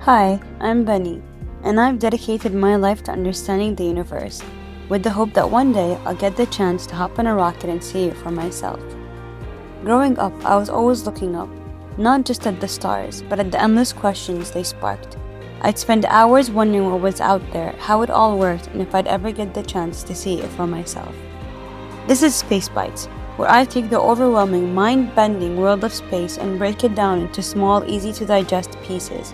Hi, I'm Benny, and I've dedicated my life to understanding the universe, with the hope that one day I'll get the chance to hop on a rocket and see it for myself. Growing up, I was always looking up, not just at the stars, but at the endless questions they sparked. I'd spend hours wondering what was out there, how it all worked, and if I'd ever get the chance to see it for myself. This is Space Bites, where I take the overwhelming, mind-bending world of space and break it down into small, easy-to-digest pieces.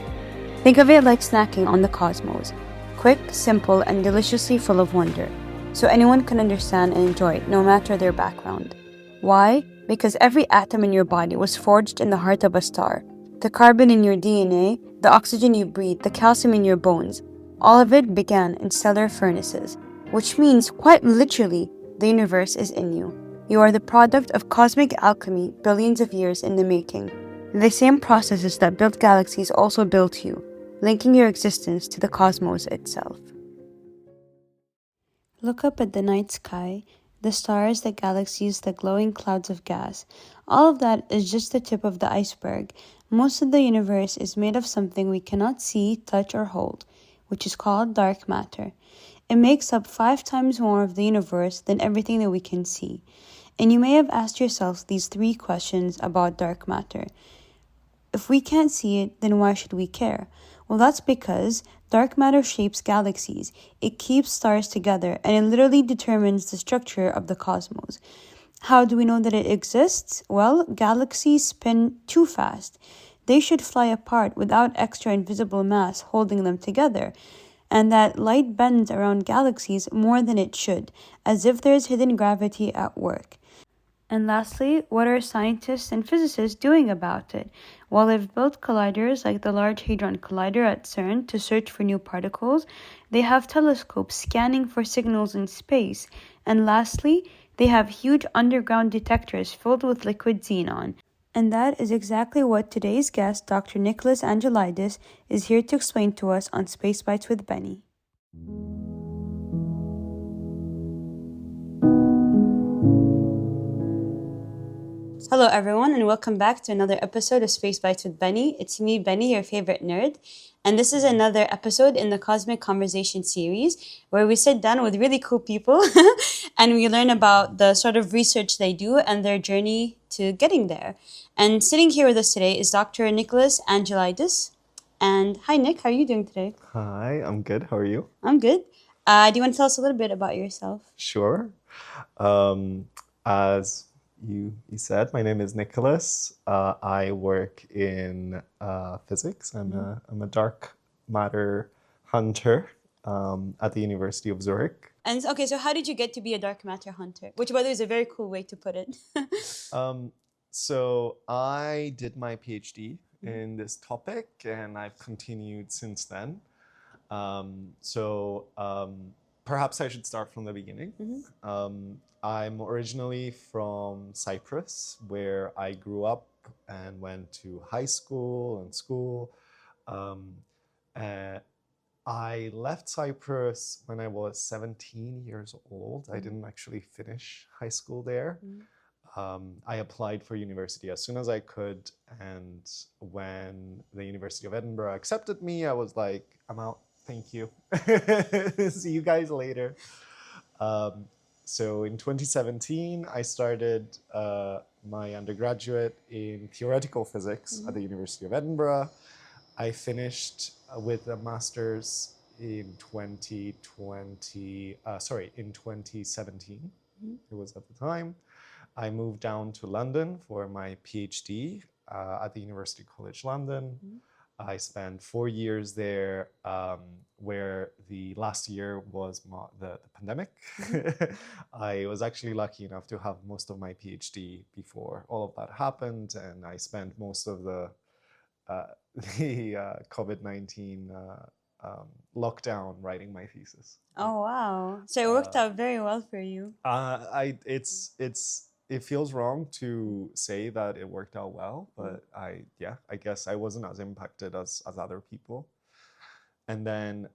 Think of it like snacking on the cosmos. Quick, simple, and deliciously full of wonder, so anyone can understand and enjoy it no matter their background. Why? Because every atom in your body was forged in the heart of a star. The carbon in your DNA, the oxygen you breathe, the calcium in your bones, all of it began in stellar furnaces, which means, quite literally, the universe is in you. You are the product of cosmic alchemy billions of years in the making. The same processes that built galaxies also built you, linking your existence to the cosmos itself. Look up at the night sky, the stars, the galaxies, the glowing clouds of gas. All of that is just the tip of the iceberg. Most of the universe is made of something we cannot see, touch, or hold, which is called dark matter. It makes up 5 times more of the universe than everything that we can see. And you may have asked yourself these 3 questions about dark matter. If we can't see it, then why should we care? Well, that's because dark matter shapes galaxies. It keeps stars together, and it literally determines the structure of the cosmos. How do we know that it exists? Well, galaxies spin too fast. They should fly apart without extra invisible mass holding them together. And that light bends around galaxies more than it should, as if there's hidden gravity at work. And lastly, what are scientists and physicists doing about it? While they've built colliders like the Large Hadron Collider at CERN to search for new particles, they have telescopes scanning for signals in space. And lastly, they have huge underground detectors filled with liquid xenon. And that is exactly what today's guest, Dr. Nicolas Angelides, is here to explain to us on Space Bites with Benny. Hello, everyone, and welcome back to another episode of Space Bites with Benny. It's me, Benny, your favorite nerd. And this is another episode in the Cosmic Conversation series where we sit down with really cool people and we learn about the sort of research they do and their journey to getting there. And sitting here with us today is Dr. Nicolas Angelides. And hi, Nick. How are you doing today? Hi, I'm good. How are you? I'm good. Do you want to tell us a little bit about yourself? Sure. As you said, my name is Nicholas. I work in physics. I'm a dark matter hunter at the University of Zurich. And okay, so how did you get to be a dark matter hunter? Which, by the way, is a very cool way to put it. So I did my PhD in this topic, and I've continued since then. Perhaps I should start from the beginning. I'm originally from Cyprus, where I grew up and went to high school and school. I left Cyprus when I was 17 years old. I didn't actually finish high school there. I applied for university as soon as I could, and when the University of Edinburgh accepted me, I was like, I'm out. Thank you. See you guys later. So in 2017, I started my undergraduate in theoretical physics at the University of Edinburgh. I finished with a master's in 2017. It was at the time. I moved down to London for my PhD at the University College London. I spent 4 years there, where the last year was the pandemic. I was actually lucky enough to have most of my PhD before all of that happened, and I spent most of the COVID-19 lockdown writing my thesis. Oh, wow. So it worked out very well for you. It feels wrong to say that it worked out well, but I guess I wasn't as impacted as other people. And then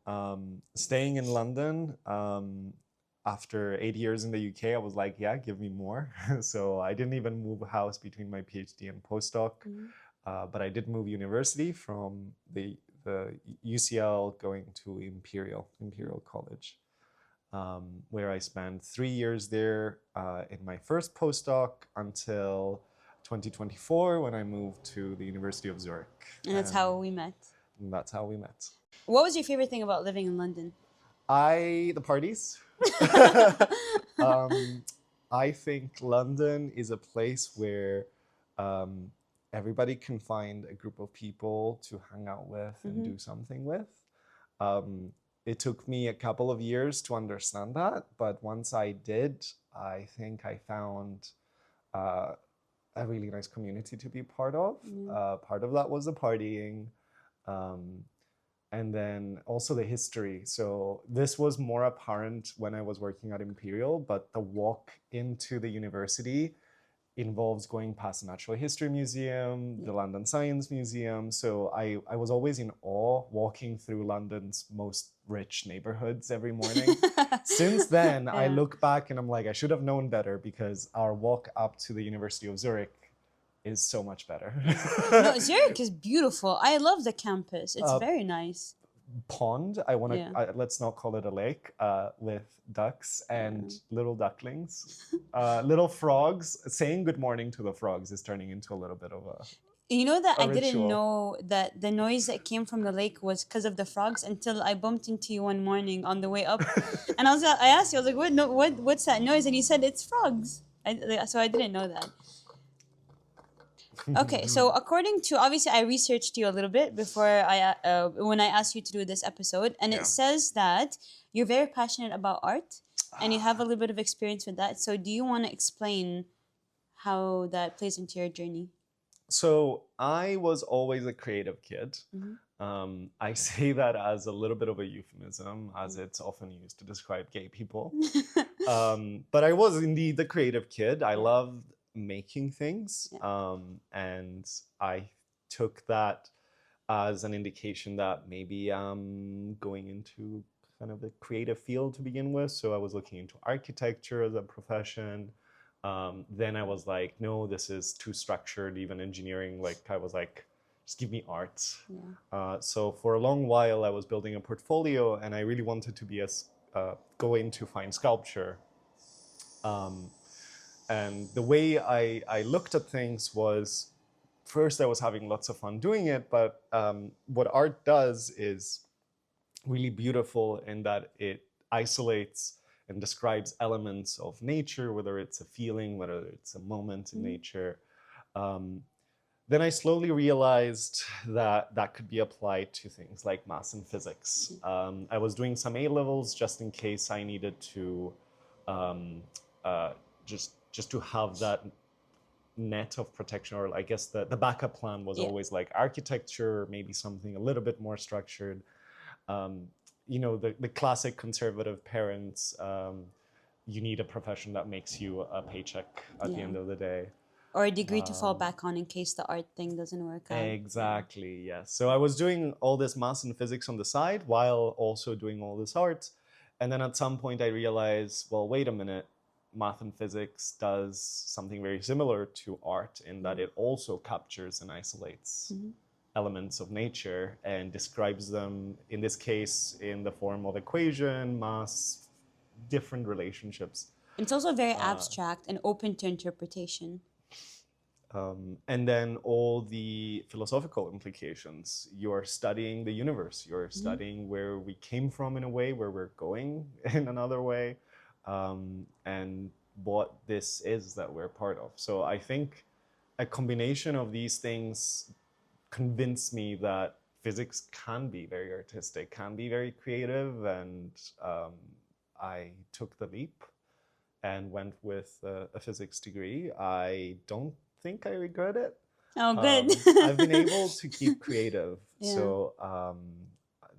staying in London, after 8 years in the UK, I was like, yeah, give me more. So I didn't even move house between my PhD and postdoc, but I did move university from the the UCL, going to Imperial College, where I spent 3 years there in my first postdoc until 2024 when I moved to the University of Zurich. And that's how we met. And that's how we met. What was your favorite thing about living in London? The parties. I think London is a place where everybody can find a group of people to hang out with and do something with. It took me a couple of years to understand that, but once I did, I think I found a really nice community to be part of. Part of that was the partying. And then also the history. So this was more apparent when I was working at Imperial, but the walk into the university involves going past the Natural History Museum, the London Science Museum. So I was always in awe walking through London's most rich neighborhoods every morning. Since then, I look back and I'm like, I should have known better, because our walk up to the University of Zurich is so much better. No, Zurich is beautiful. I love the campus. It's very nice. Pond. Let's not call it a lake, with ducks and little ducklings, little frogs. Saying good morning to the frogs is turning into a little bit of a. You know that I ritual. didn't know that the noise that came from the lake was because of the frogs until I bumped into you one morning on the way up, and I asked you, I was like, "What? No, what's that noise?" And you said it's frogs. So I didn't know that. Okay, so according to, obviously I researched you a little bit before when I asked you to do this episode, and it says that you're very passionate about art and you have a little bit of experience with that. So do you want to explain how that plays into your journey? So I was always a creative kid. I say that as a little bit of a euphemism, as it's often used to describe gay people. But I was indeed the creative kid. I loved making things, and I took that as an indication that maybe I'm going into kind of the creative field to begin with. So I was looking into architecture as a profession. Then I was like, no, this is too structured, even engineering. Like I was like, just give me art. So for a long while I was building a portfolio, and I really wanted to be go into fine sculpture. And the way I looked at things was, first I was having lots of fun doing it, but what art does is really beautiful in that it isolates and describes elements of nature, whether it's a feeling, whether it's a moment in nature. Then I slowly realized that that could be applied to things like math and physics. I was doing some A-levels just in case I needed to just to have that net of protection, or I guess the backup plan was always like architecture, maybe something a little bit more structured. You know, the classic conservative parents, you need a profession that makes you a paycheck at the end of the day. Or a degree to fall back on in case the art thing doesn't work out. Exactly, yes. So I was doing all this math and physics on the side while also doing all this art. And then at some point I realized, well, wait a minute, math and physics does something very similar to art in that it also captures and isolates elements of nature and describes them, in this case, in the form of equation, mass, different relationships. It's also very abstract and open to interpretation. And then all the philosophical implications. You're studying the universe. You're studying where we came from in a way, where we're going in another way, and what this is that we're part of. So I think a combination of these things convinced me that physics can be very artistic, can be very creative, and I took the leap and went with a physics degree. I don't think I regret it. Oh, good. I've been able to keep creative. So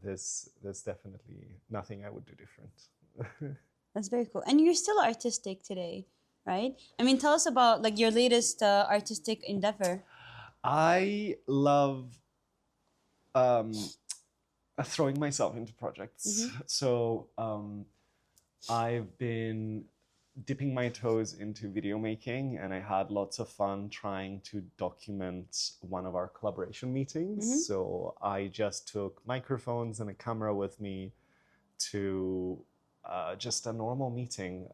there's definitely nothing I would do different. That's very cool. And you're still artistic today, right? I mean, tell us about like your latest artistic endeavor. I love throwing myself into projects. So I've been dipping my toes into video making, and I had lots of fun trying to document one of our collaboration meetings. So I just took microphones and a camera with me to just a normal meeting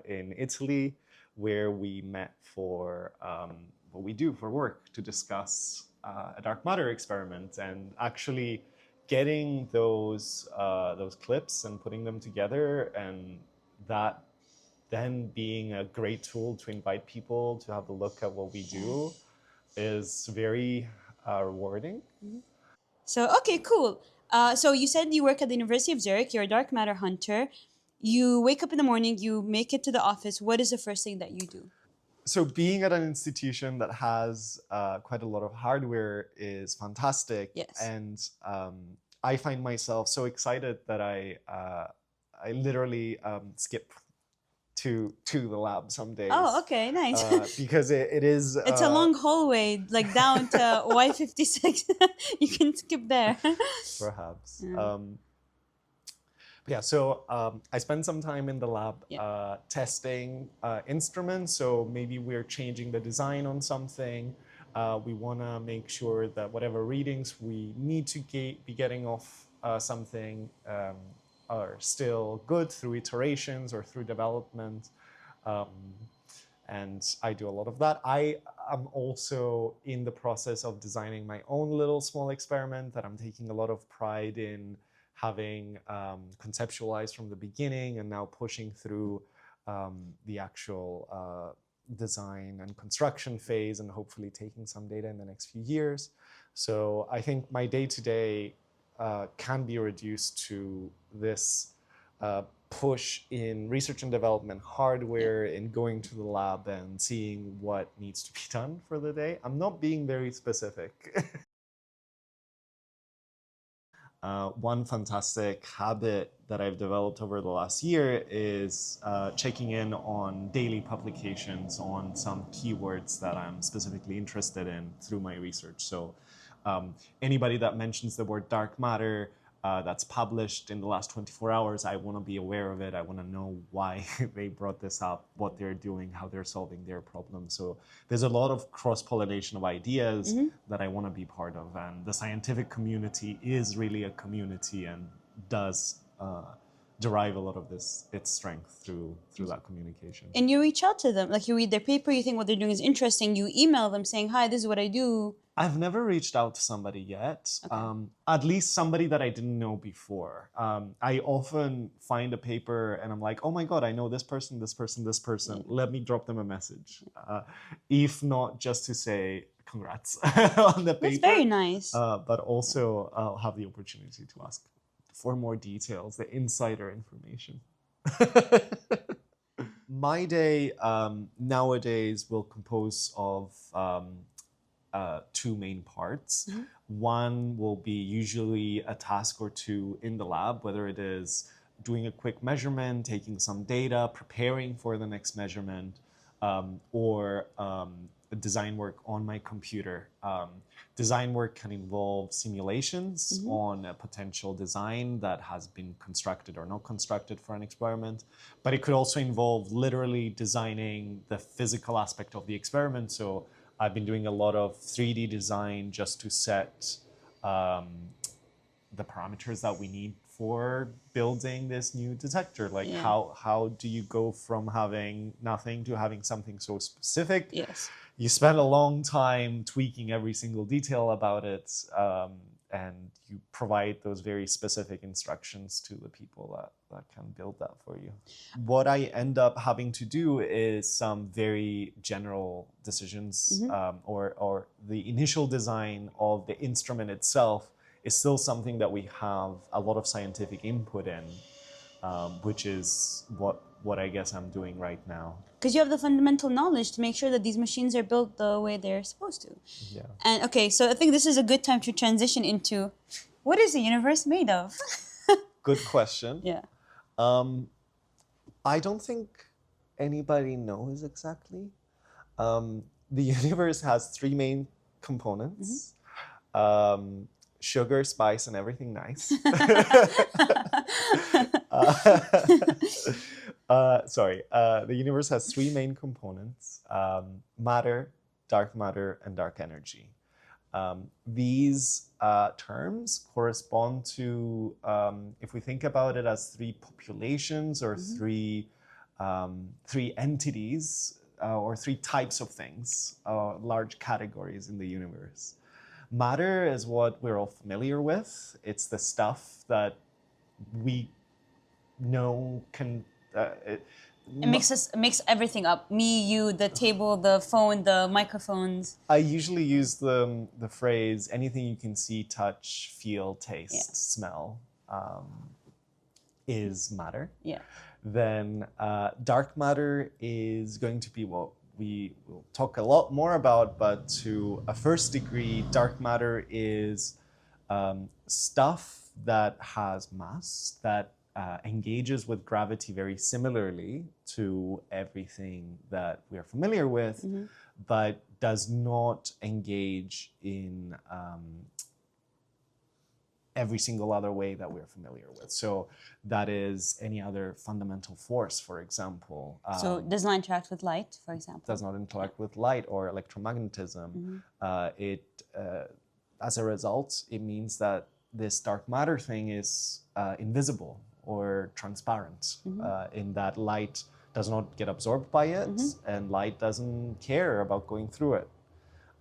in Italy, where we met for what we do for work, to discuss a dark matter experiment, and actually getting those clips and putting them together, and that then being a great tool to invite people to have a look at what we do is very rewarding. So, okay, cool. So you said you work at the University of Zurich. You're a dark matter hunter. You wake up in the morning. You make it to the office. What is the first thing that you do? So being at an institution that has quite a lot of hardware is fantastic. Yes. And I find myself so excited that I literally skip to the lab some days. Oh, okay, nice. Because it is... It's a long hallway, like down to Y56. You can skip there. Perhaps. Yeah. Yeah, so I spend some time in the lab Yeah. testing instruments. So maybe we're changing the design on something. We want to make sure that whatever readings we need to be getting off something are still good through iterations or through development. And I do a lot of that. I am also in the process of designing my own little small experiment that I'm taking a lot of pride in having conceptualized from the beginning, and now pushing through the actual design and construction phase, and hopefully taking some data in the next few years. So I think my day-to-day can be reduced to this push in research and development hardware, in going to the lab and seeing what needs to be done for the day. I'm not being very specific. One fantastic habit that I've developed over the last year is checking in on daily publications on some keywords that I'm specifically interested in through my research. So anybody that mentions the word dark matter that's published in the last 24 hours, I want to be aware of it. I want to know why they brought this up, what they're doing, how they're solving their problems. So there's a lot of cross-pollination of ideas that I want to be part of. And the scientific community is really a community, and does derive a lot of its strength through that communication. And you reach out to them, like you read their paper, you think what they're doing is interesting, you email them saying, hi, this is what I do. I've never reached out to somebody yet, okay. At least somebody that I didn't know before. I often find a paper and I'm like, oh my God, I know this person, this person, this person. Yeah. Let me drop them a message. If not just to say congrats on the paper. That's very nice. But also I'll have the opportunity to ask for more details, the insider information. My day nowadays will compose of two main parts. One will be usually a task or two in the lab, whether it is doing a quick measurement, taking some data, preparing for the next measurement, or design work on my computer. Design work can involve simulations on a potential design that has been constructed or not constructed for an experiment, but it could also involve literally designing the physical aspect of the experiment. So I've been doing a lot of 3D design just to set the parameters that we need for building this new detector. Like how do you go from having nothing to having something so specific? Yes. You spend a long time tweaking every single detail about it, and you provide those very specific instructions to the people that can build that for you. What I end up having to do is some very general decisions, or the initial design of the instrument itself is still something that we have a lot of scientific input in, which is what I guess I'm doing right now. Because you have the fundamental knowledge to make sure that these machines are built the way they're supposed to. Yeah. And okay, so I think this is a good time to transition into, what is the universe made of? Good question. Yeah. I don't think anybody knows exactly. The universe has three main components. Sugar, spice, The universe has three main components: matter, dark matter, and dark energy. These terms correspond to, if we think about it as three populations or three entities or three types of things, large categories in the universe. Matter is what we're all familiar with. It's the stuff that we know can. It makes everything up. Me, you, the table, the phone, the microphones. I usually use the phrase anything you can see, touch, feel, taste, smell is matter. Yeah. Then dark matter is going to be what we will talk a lot more about, but to a first degree, dark matter is stuff that has mass, that engages with gravity very similarly to everything that we are familiar with, but does not engage in every single other way that we're familiar with. So that is any other fundamental force, for example. So does not interact with light, for example. Does not interact with light or electromagnetism. As a result, it means that this dark matter thing is invisible or transparent, in that light does not get absorbed by it, and light doesn't care about going through it.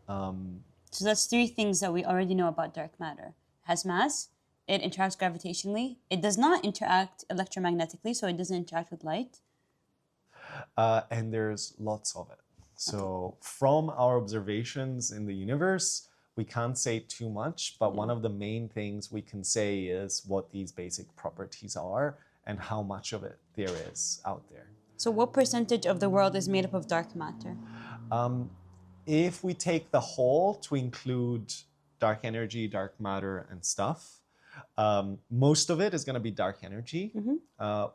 So that's three things that we already know about dark matter. It has mass, it interacts gravitationally, it does not interact electromagnetically, so it doesn't interact with light. And there's lots of it. So from our observations in the universe, we can't say too much, but one of the main things we can say is what these basic properties are and how much of it there is out there. So what percentage of the world is made up of dark matter? If we take the whole to include dark energy, dark matter, and stuff, most of it is going to be dark energy.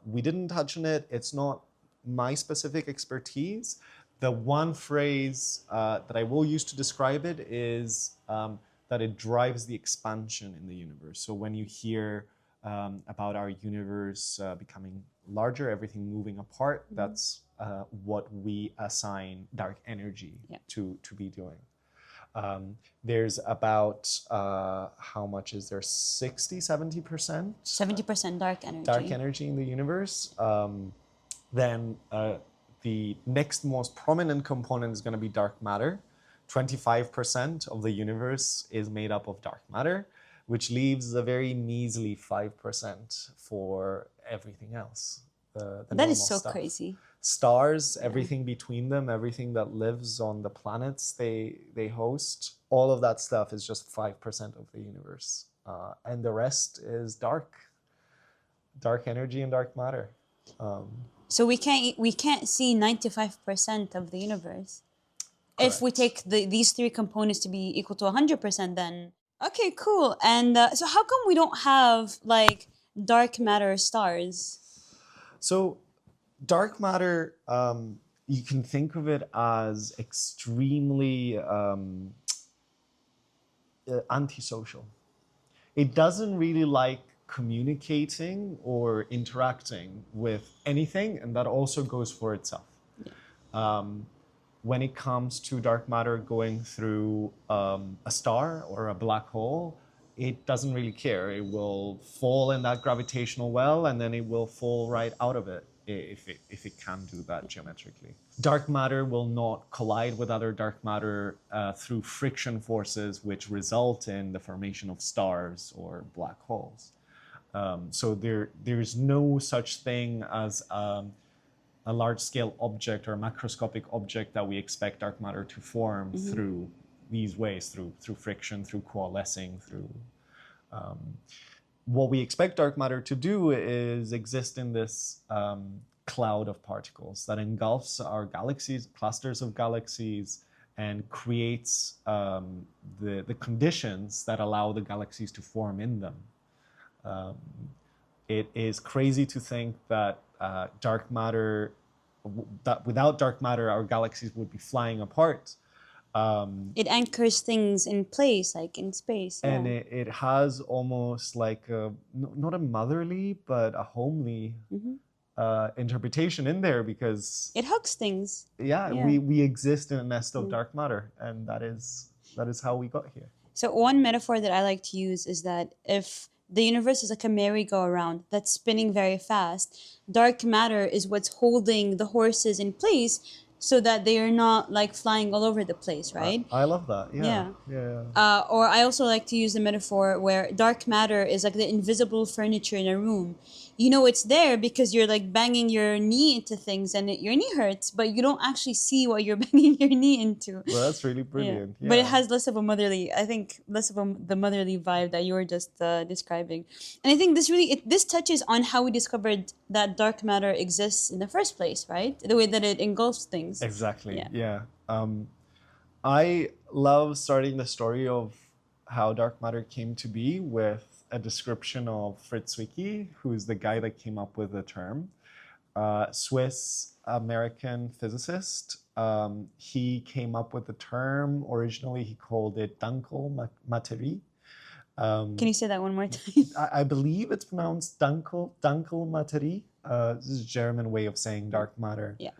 We didn't touch on it. It's not my specific expertise. The one phrase that I will use to describe it is that it drives the expansion in the universe. So when you hear about our universe becoming larger, everything moving apart, that's what we assign dark energy to be doing. There's about, how much is there? 60, 70%? 70% dark energy. Dark energy in the universe. Then the next most prominent component is going to be dark matter. 25% of the universe is made up of dark matter, which leaves a very measly 5% for everything else. That is so stuff. Crazy. Stars, everything between them, everything that lives on the planets they host, all of that stuff is just 5% of the universe. And the rest is dark energy and dark matter. So we can't see 95% of the universe. Correct. If we take these three components to be equal to 100%, then okay, cool. And so how come we don't have like dark matter stars? So dark matter, you can think of it as extremely antisocial. It doesn't really like communicating or interacting with anything, and that also goes for itself. When it comes to dark matter going through a star or a black hole, it doesn't really care. It will fall in that gravitational well, and then it will fall right out of it if it can do that geometrically. Dark matter will not collide with other dark matter through friction forces, which result in the formation of stars or black holes. So there's no such thing as a large-scale object or a macroscopic object that we expect dark matter to form through these ways, through friction, through coalescing, through... What we expect dark matter to do is exist in this cloud of particles that engulfs our galaxies, clusters of galaxies, and creates the conditions that allow the galaxies to form in them. It is crazy to think that dark matter, that without dark matter, our galaxies would be flying apart. It anchors things in place, like in space. And it has almost like not a motherly, but a homely interpretation in there because it hugs things. yeah, we exist in a nest of dark matter, and that is how we got here. So one metaphor that I like to use is that if the universe is like a merry-go-round that's spinning very fast, dark matter is what's holding the horses in place so that they are not like flying all over the place, right? I love that. Or I also like to use the metaphor where dark matter is like the invisible furniture in a room. You know it's there because you're like banging your knee into things and your knee hurts, but you don't actually see what you're banging your knee into. Well, that's really brilliant. Yeah. But it has less of a motherly, I think, less of the motherly vibe that you were just describing. And I think this touches on how we discovered that dark matter exists in the first place, right? The way that it engulfs things. Exactly. Yeah. I love starting the story of how dark matter came to be with a description of Fritz Zwicky, who's the guy that came up with the term. Swiss-American physicist. He came up with the term. Originally, he called it Dunkelmaterie. Can you say that one more time? I believe it's pronounced Dunkelmaterie. This is a German way of saying dark matter. Yeah.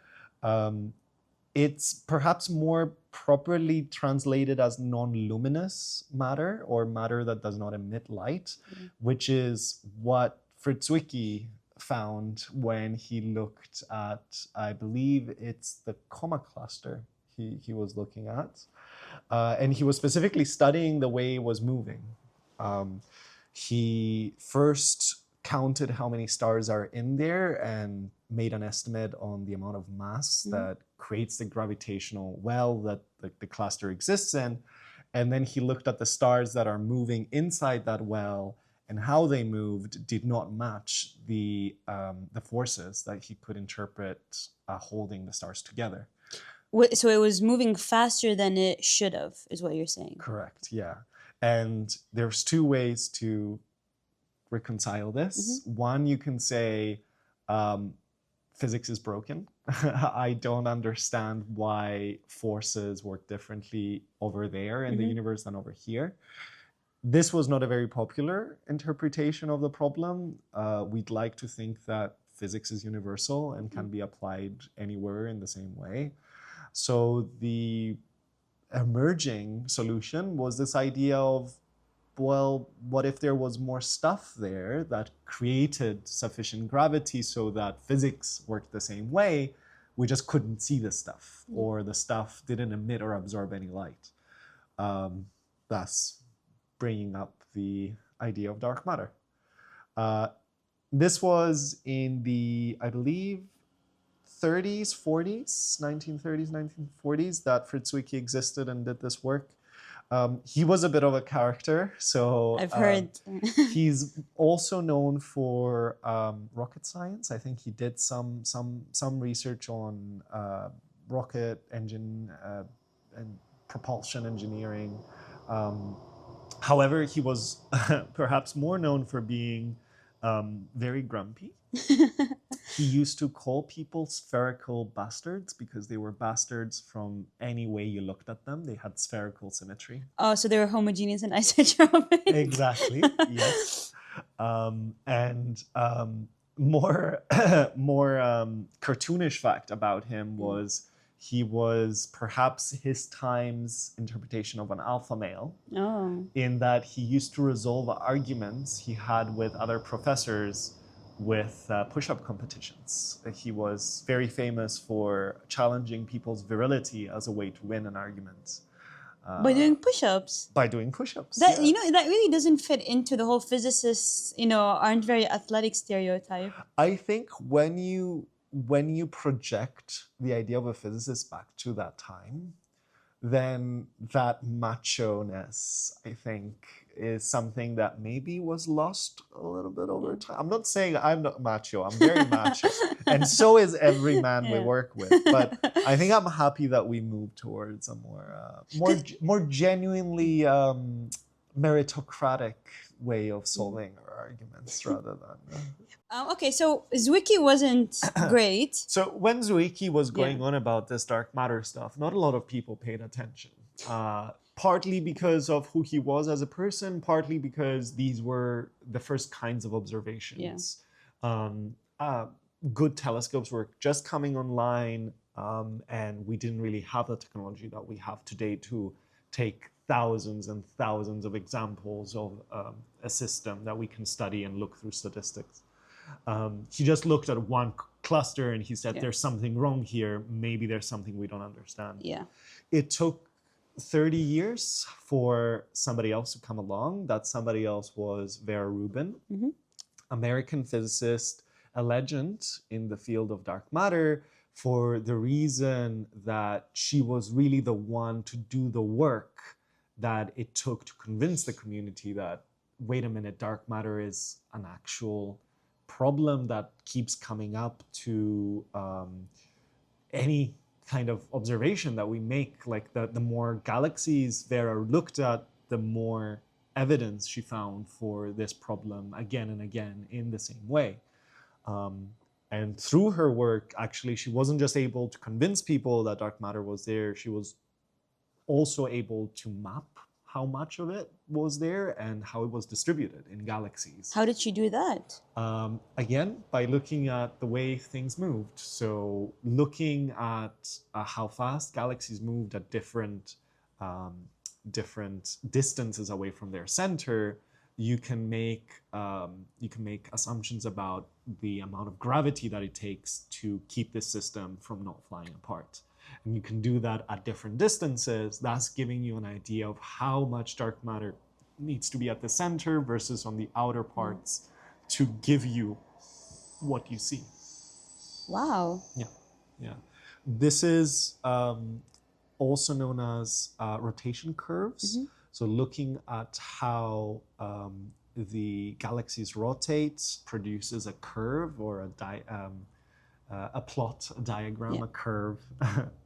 It's perhaps more properly translated as non-luminous matter, or matter that does not emit light, which is what Fritz Zwicky found when he looked at, I believe it's the comma cluster he was looking at. And he was specifically studying the way it was moving. He first counted how many stars are in there and made an estimate on the amount of mass that creates the gravitational well that the cluster exists in. And then he looked at the stars that are moving inside that well, and how they moved did not match the forces that he could interpret holding the stars together. So it was moving faster than it should have, is what you're saying. Correct, yeah. And there's two ways to reconcile this. One, you can say physics is broken. I don't understand why forces work differently over there in the universe than over here. This was not a very popular interpretation of the problem. We'd like to think that physics is universal and can be applied anywhere in the same way. So the emerging solution was this idea of, well, what if there was more stuff there that created sufficient gravity so that physics worked the same way? We just couldn't see the stuff, or the stuff didn't emit or absorb any light. Thus, bringing up the idea of dark matter. This was in the, I believe, 30s, 40s, 1930s, 1940s that Fritz Zwicky existed and did this work. He was a bit of a character, so I've heard. He's also known for rocket science. I think he did some research on rocket engine and propulsion engineering. However, he was perhaps more known for being very grumpy. He used to call people spherical bastards because they were bastards from any way you looked at them. They had spherical symmetry. Oh, so they were homogeneous and isotropic. Exactly, yes. And more cartoonish fact about him was he was perhaps his time's interpretation of an alpha male, in that he used to resolve arguments he had with other professors with push-up competitions. He was very famous for challenging people's virility as a way to win an argument. By doing push-ups? By doing push-ups, that, yeah. That really doesn't fit into the whole physicists, aren't very athletic stereotype. I think when you project the idea of a physicist back to that time, then that macho-ness, I think, is something that maybe was lost a little bit over time. I'm not saying I'm not macho. I'm very macho. And so is every man we work with. But I think I'm happy that we move towards a more genuinely meritocratic way of solving our arguments rather than... Okay, so Zwicky wasn't great. So when Zwicky was going on about this dark matter stuff, not a lot of people paid attention. Partly because of who he was as a person, partly because these were the first kinds of observations. good telescopes were just coming online, and we didn't really have the technology that we have today to take thousands and thousands of examples of a system that we can study and look through statistics. He just looked at one cluster and he said, Yeah. there's something wrong here. Maybe there's something we don't understand. Yeah. It took 30 years for somebody else to come along. That somebody else was Vera Rubin, American physicist, a legend in the field of dark matter, for the reason that she was really the one to do the work that it took to convince the community that, wait a minute, dark matter is an actual problem that keeps coming up to any kind of observation that we make. Like the more galaxies Vera looked at, the more evidence she found for this problem again and again in the same way. And through her work, actually, she wasn't just able to convince people that dark matter was there, she was also able to map how much of it was there and how it was distributed in galaxies. How did she do that? Again, by looking at the way things moved. So looking at how fast galaxies moved at different distances away from their center, you can make assumptions about the amount of gravity that it takes to keep this system from not flying apart. And you can do that at different distances. That's giving you an idea of how much dark matter needs to be at the center versus on the outer parts to give you what you see. Wow. Yeah. This is also known as rotation curves. So looking at how the galaxies rotate produces a curve or a plot, a diagram, a curve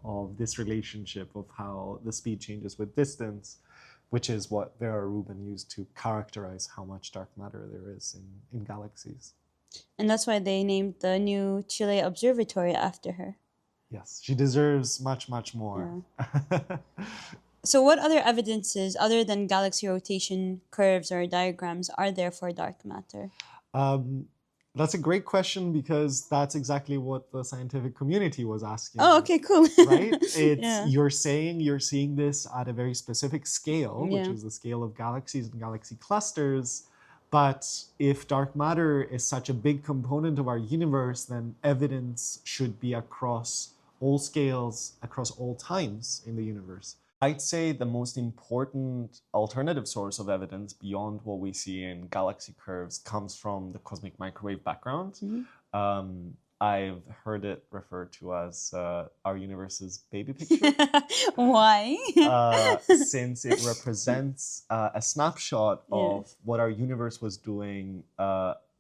of this relationship of how the speed changes with distance, which is what Vera Rubin used to characterize how much dark matter there is in galaxies. And that's why they named the new Chile Observatory after her. Yes, she deserves much, much more. Yeah. So what other evidences, other than galaxy rotation curves or diagrams, are there for dark matter? That's a great question, because that's exactly what the scientific community was asking. Oh, okay, cool. Right? It's you're seeing this at a very specific scale, which is the scale of galaxies and galaxy clusters. But if dark matter is such a big component of our universe, then evidence should be across all scales, across all times in the universe. I'd say the most important alternative source of evidence beyond what we see in galaxy curves comes from the cosmic microwave background. I've heard it referred to as our universe's baby picture. Why? Since it represents a snapshot of what our universe was doing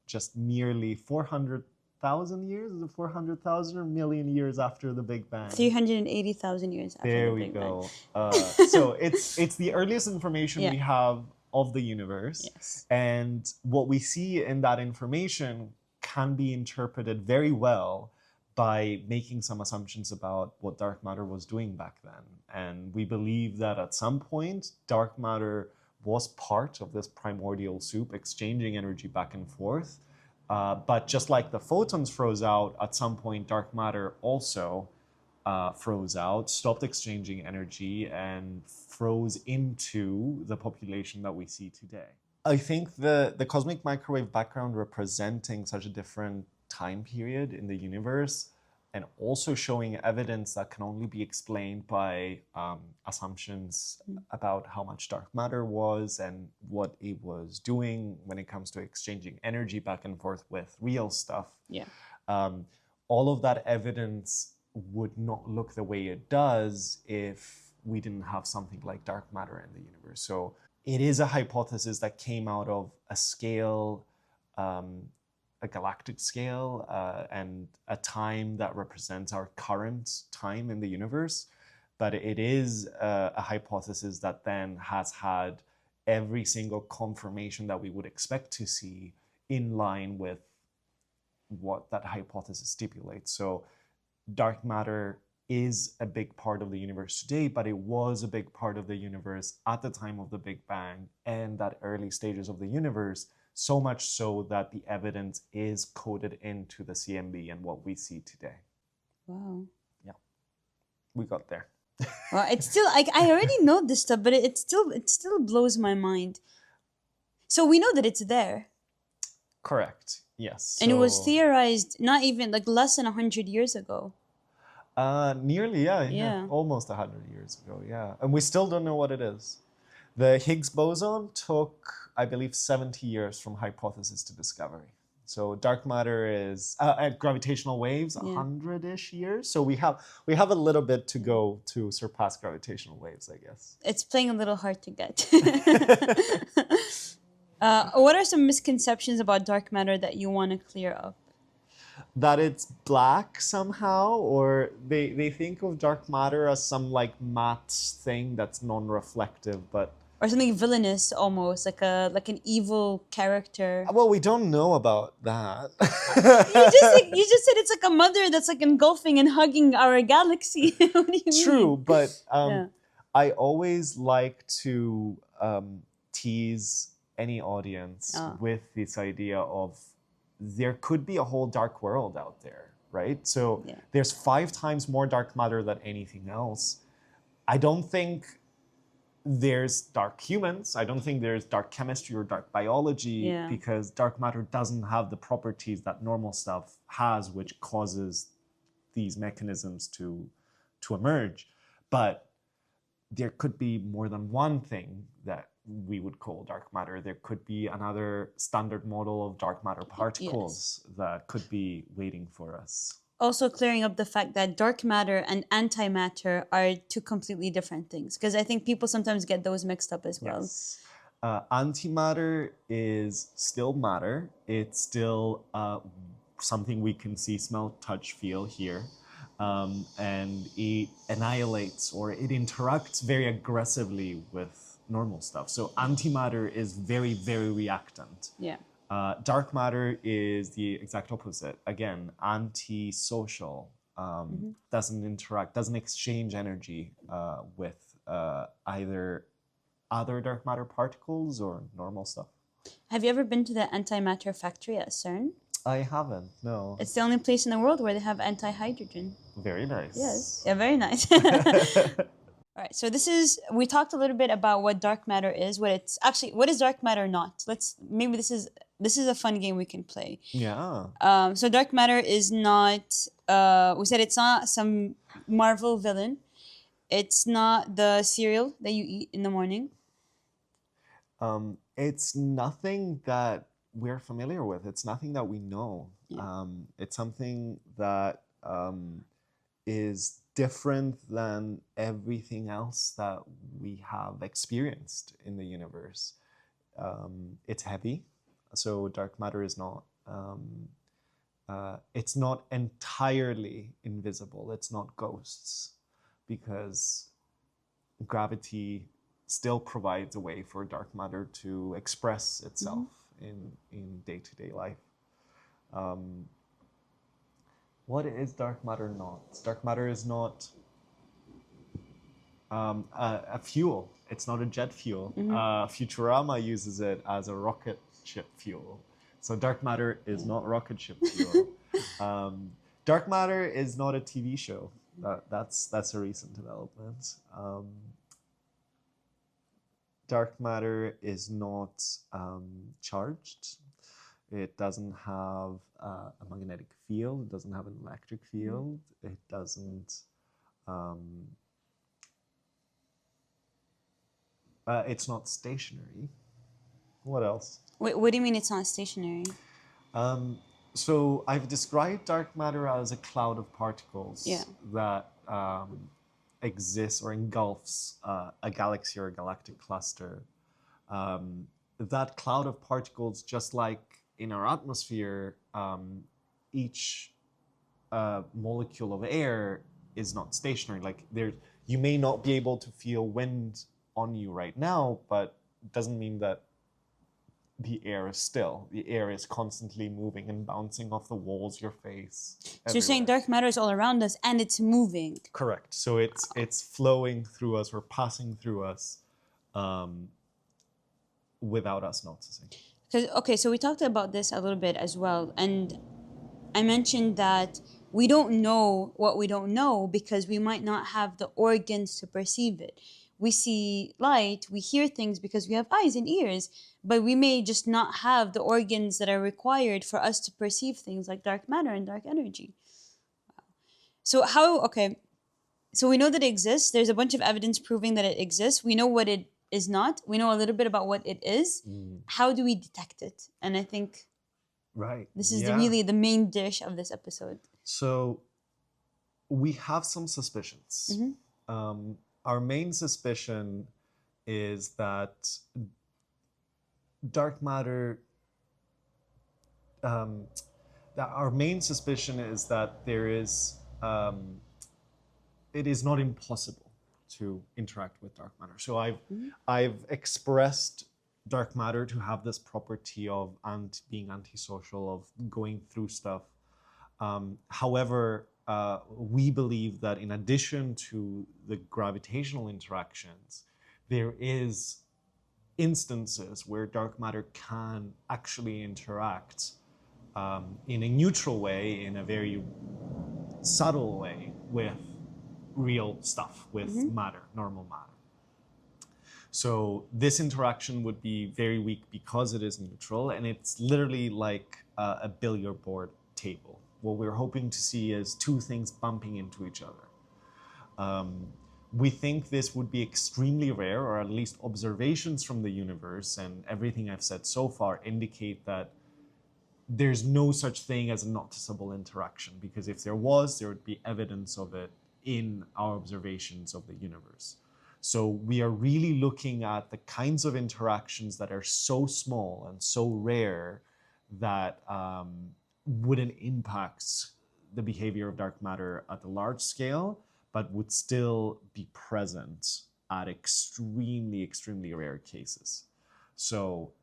just nearly 400,000 years, is it 400,000 or million years after the Big Bang? 380,000 years after there the we Big go. Bang. So it's the earliest information we have of the universe. Yes. And what we see in that information can be interpreted very well by making some assumptions about what dark matter was doing back then. And we believe that at some point, dark matter was part of this primordial soup, exchanging energy back and forth. But just like the photons froze out, at some point, dark matter also froze out, stopped exchanging energy, and froze into the population that we see today. I think the cosmic microwave background representing such a different time period in the universe, and also showing evidence that can only be explained by assumptions about how much dark matter was and what it was doing when it comes to exchanging energy back and forth with real stuff. Yeah. All of that evidence would not look the way it does if we didn't have something like dark matter in the universe. So it is a hypothesis that came out of a scale, a galactic scale, and a time that represents our current time in the universe. But it is a hypothesis that then has had every single confirmation that we would expect to see in line with what that hypothesis stipulates. So dark matter is a big part of the universe today, but it was a big part of the universe at the time of the Big Bang and that early stages of the universe. So much so that the evidence is coded into the CMB and what we see today. Wow. Yeah, we got there. Well, it's still I already know this stuff, but it still blows my mind. So we know that it's there, Correct. Yes. and it was So, theorized not even like less than 100 years ago. nearly, yeah, Yeah. almost 100 years ago, yeah. And we still don't know what it is. The Higgs boson took, I believe, 70 years from hypothesis to discovery. So dark matter is gravitational waves, Yeah. 100-ish years. So we have a little bit to go to surpass gravitational waves, I guess. It's playing a little hard to get. What are some misconceptions about dark matter that you want to clear up? That it's black somehow, or they think of dark matter as some like matte thing that's non-reflective, but Or something villainous almost, like an evil character. well, we don't know about that. You just said it's like a mother that's like engulfing and hugging our galaxy. What do you True, mean? but Yeah. I always like to tease any audience with this idea of there could be a whole dark world out there, right? So Yeah. there's 5 times more dark matter than anything else. I don't think there's dark humans. I don't think there's dark chemistry or dark biology, Yeah. because dark matter doesn't have the properties that normal stuff has, which causes these mechanisms to emerge. But there could be more than one thing that we would call dark matter. There could be another standard model of dark matter particles that could be waiting for us. Also clearing up the fact that dark matter and antimatter are two completely different things, because I think people sometimes get those mixed up as well. Yes. Antimatter is still matter. It's still something we can see, smell, touch, feel, hear. And it annihilates, or it interacts very aggressively with normal stuff. So antimatter is very, very reactant. Yeah. Dark matter is the exact opposite. Again, antisocial, doesn't interact, doesn't exchange energy with either other dark matter particles or normal stuff. Have you ever been to the antimatter factory at CERN? I haven't, no. It's the only place in the world where they have anti-hydrogen. Very nice. Yes. Yeah, very nice. All right, so we talked a little bit about what dark matter is, what is dark matter not? Maybe this is a fun game we can play. Yeah. So dark matter is not, we said it's not some Marvel villain. It's not the cereal that you eat in the morning. It's nothing that we're familiar with. It's nothing that we know. Yeah. It's something that is different than everything else that we have experienced in the universe. It's heavy, so dark matter is not. It's not entirely invisible. It's not ghosts, because gravity still provides a way for dark matter to express itself in day-to-day life. What is dark matter not? Dark matter is not a fuel. It's not a jet fuel. Futurama uses it as a rocket ship fuel. So dark matter is not rocket ship fuel. Dark matter is not a TV show. That's a recent development. Dark matter is not charged. It doesn't have a magnetic field. It doesn't have an electric field. It doesn't. It's not stationary. What else? Wait, what do you mean it's not stationary? So I've described dark matter as a cloud of particles that exists or engulfs a galaxy or a galactic cluster. That cloud of particles, just like in our atmosphere, each molecule of air is not stationary. Like you may not be able to feel wind on you right now, but it doesn't mean that the air is still. The air is constantly moving and bouncing off the walls, your face. So you're saying dark matter is all around us and it's moving. Correct. So it's flowing through us or passing through us without us noticing. Okay, so we talked about this a little bit as well, and I mentioned that we don't know what we don't know because we might not have the organs to perceive it. We see light, we hear things because we have eyes and ears, but we may just not have the organs that are required for us to perceive things like dark matter and dark energy. So okay, so we know that it exists. There's a bunch of evidence proving that it exists. We know what it is not. We know a little bit about what it is. How do we detect it? And I think Right. this is really the main dish of this episode. So we have some suspicions. Our main suspicion is that dark matter. Our main suspicion is that there is. It is not impossible to interact with dark matter. So I've expressed dark matter to have this property of being antisocial, of going through stuff. However, we believe that in addition to the gravitational interactions, there is instances where dark matter can actually interact in a neutral way, in a very subtle way, with real stuff, with matter, normal matter. So this interaction would be very weak because it is neutral, and it's literally like a billiard board table. What we're hoping to see is two things bumping into each other. We think this would be extremely rare, or at least observations from the universe and everything I've said so far indicate that there's no such thing as a noticeable interaction, because if there was, there would be evidence of it in our observations of the universe. So we are really looking at the kinds of interactions that are so small and so rare that wouldn't impact the behavior of dark matter at a large scale, but would still be present at extremely, extremely rare cases. So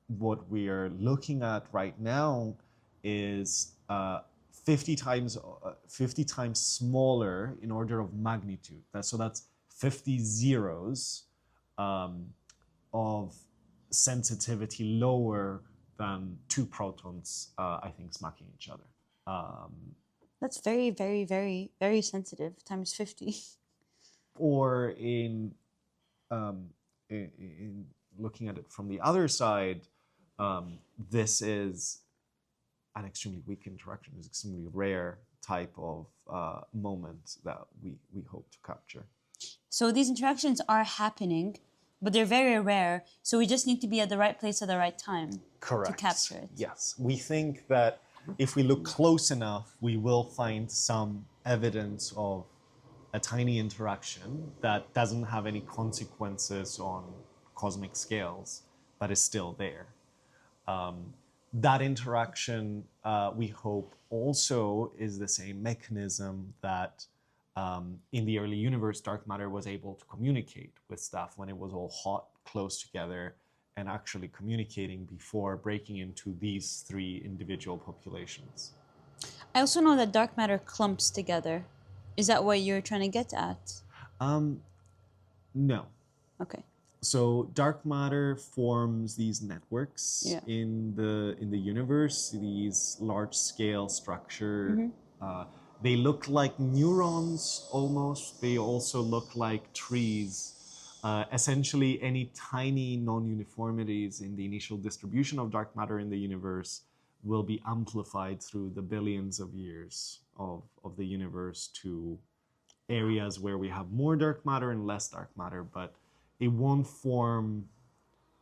what we are looking at right now is 50 times smaller in order of magnitude. So that's 50 zeros of sensitivity lower than 2 protons, I think, smacking each other. That's very, very, very, very sensitive, times 50. Or in looking at it from the other side, this is an extremely weak interaction. It's an extremely rare type of moment that we hope to capture. So these interactions are happening, but they're very rare. So we just need to be at the right place at the right time. Correct. To capture it. Yes. We think that if we look close enough, we will find some evidence of a tiny interaction that doesn't have any consequences on cosmic scales, but is still there. That interaction, we hope, also is the same mechanism that in the early universe, dark matter was able to communicate with stuff when it was all hot, close together, and actually communicating before breaking into these 3 individual populations. I also know that dark matter clumps together. Is that what you're trying to get at? No. Okay. So dark matter forms these networks in the universe, these large-scale structure. They look like neurons almost. They also look like trees. Essentially, any tiny non-uniformities in the initial distribution of dark matter in the universe will be amplified through the billions of years of the universe to areas where we have more dark matter and less dark matter, but it won't form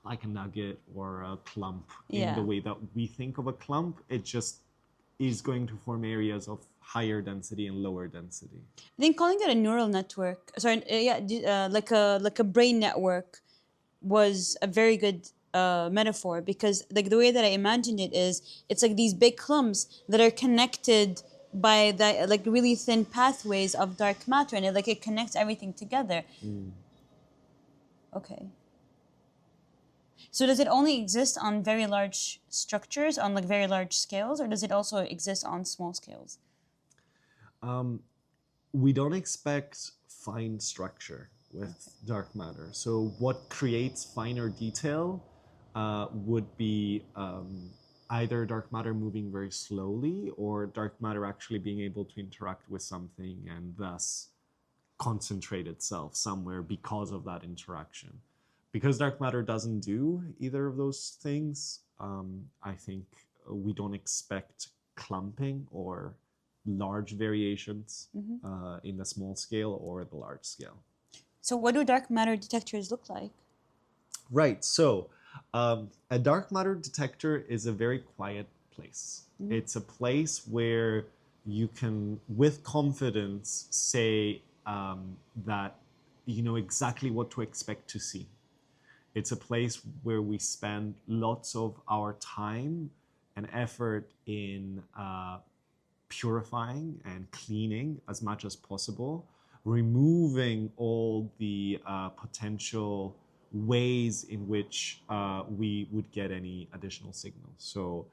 like a nugget or a clump in the way that we think of a clump. It just is going to form areas of higher density and lower density. I think calling it a neural network, like a brain network, was a very good metaphor, because like the way that I imagined it is, it's like these big clumps that are connected by the like really thin pathways of dark matter, and it connects everything together. Okay. So does it only exist on very large structures, on like very large scales, or does it also exist on small scales? We don't expect fine structure with dark matter. So what creates finer detail would be either dark matter moving very slowly or dark matter actually being able to interact with something and thus concentrate itself somewhere because of that interaction. Because dark matter doesn't do either of those things, I think we don't expect clumping or large variations in the small scale or the large scale. So what do dark matter detectors look like? Right. So a dark matter detector is a very quiet place. It's a place where you can, with confidence, say that you know exactly what to expect to see. It's a place where we spend lots of our time and effort in purifying and cleaning as much as possible, removing all the potential ways in which we would get any additional signals. So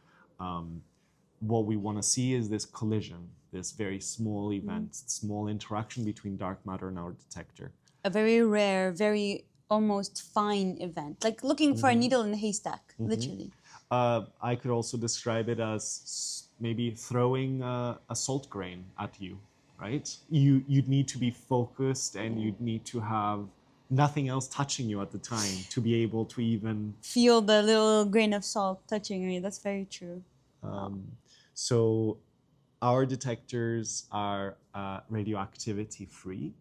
what we want to see is this collision, this very small event, small interaction between dark matter and our detector. A very rare, very almost fine event, like looking for a needle in a haystack, literally. I could also describe it as maybe throwing a salt grain at you, right? You'd need to be focused and you'd need to have nothing else touching you at the time to be able to even feel the little grain of salt touching me. That's very true. So our detectors are radioactivity free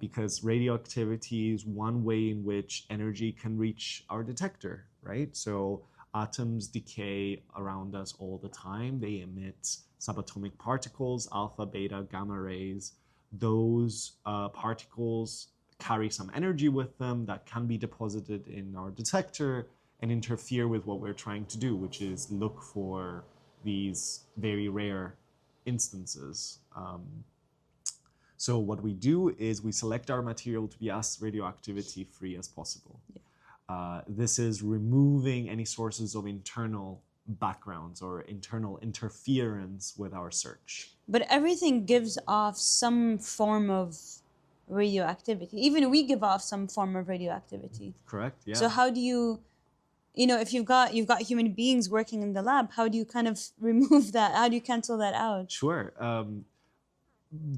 because radioactivity is one way in which energy can reach our detector, right? So atoms decay around us all the time. They emit subatomic particles, alpha, beta, gamma rays. Those particles carry some energy with them that can be deposited in our detector and interfere with what we're trying to do, which is look for these very rare instances. So what we do is we select our material to be as radioactivity free as possible. This is removing any sources of internal backgrounds or internal interference with our search. But everything gives off some form of radioactivity. Even we give off some form of radioactivity. Correct, yeah. So how do you, if you've got human beings working in the lab, how do you kind of remove that? How do you cancel that out? Sure.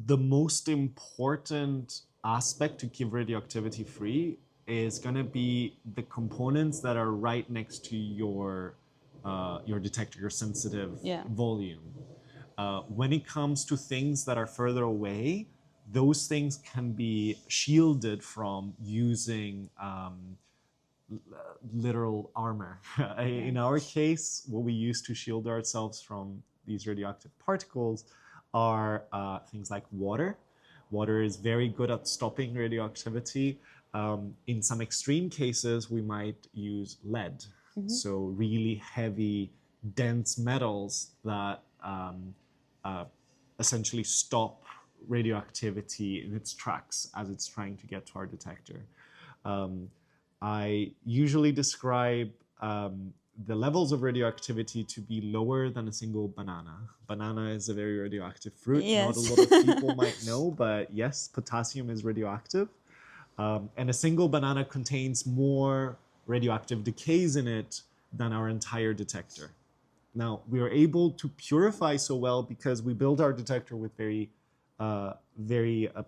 The most important aspect to keep radioactivity free is going to be the components that are right next to your detector, your sensitive volume. When it comes to things that are further away, those things can be shielded from using literal armor. In our case, what we use to shield ourselves from these radioactive particles are things like water. Water is very good at stopping radioactivity. In some extreme cases, we might use lead. So really heavy, dense metals that essentially stop radioactivity in its tracks as it's trying to get to our detector. I usually describe the levels of radioactivity to be lower than a single banana. Banana is a very radioactive fruit. Yes. Not a lot of people might know, but yes, potassium is radioactive. And a single banana contains more radioactive decays in it than our entire detector. Now, we are able to purify so well because we build our detector with very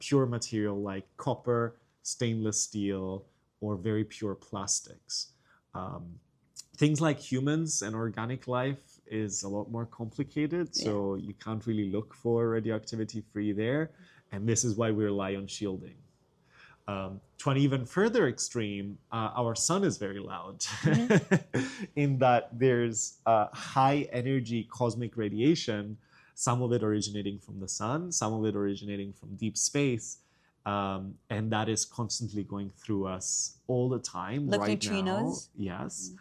pure material like copper, stainless steel, or very pure plastics. Things like humans and organic life is a lot more complicated, so you can't really look for radioactivity free there, and this is why we rely on shielding. To an even further extreme, our sun is very loud in that there's high energy cosmic radiation, some of it originating from the sun, some of it originating from deep space, and that is constantly going through us all the time. Like right neutrinos? Now. Yes.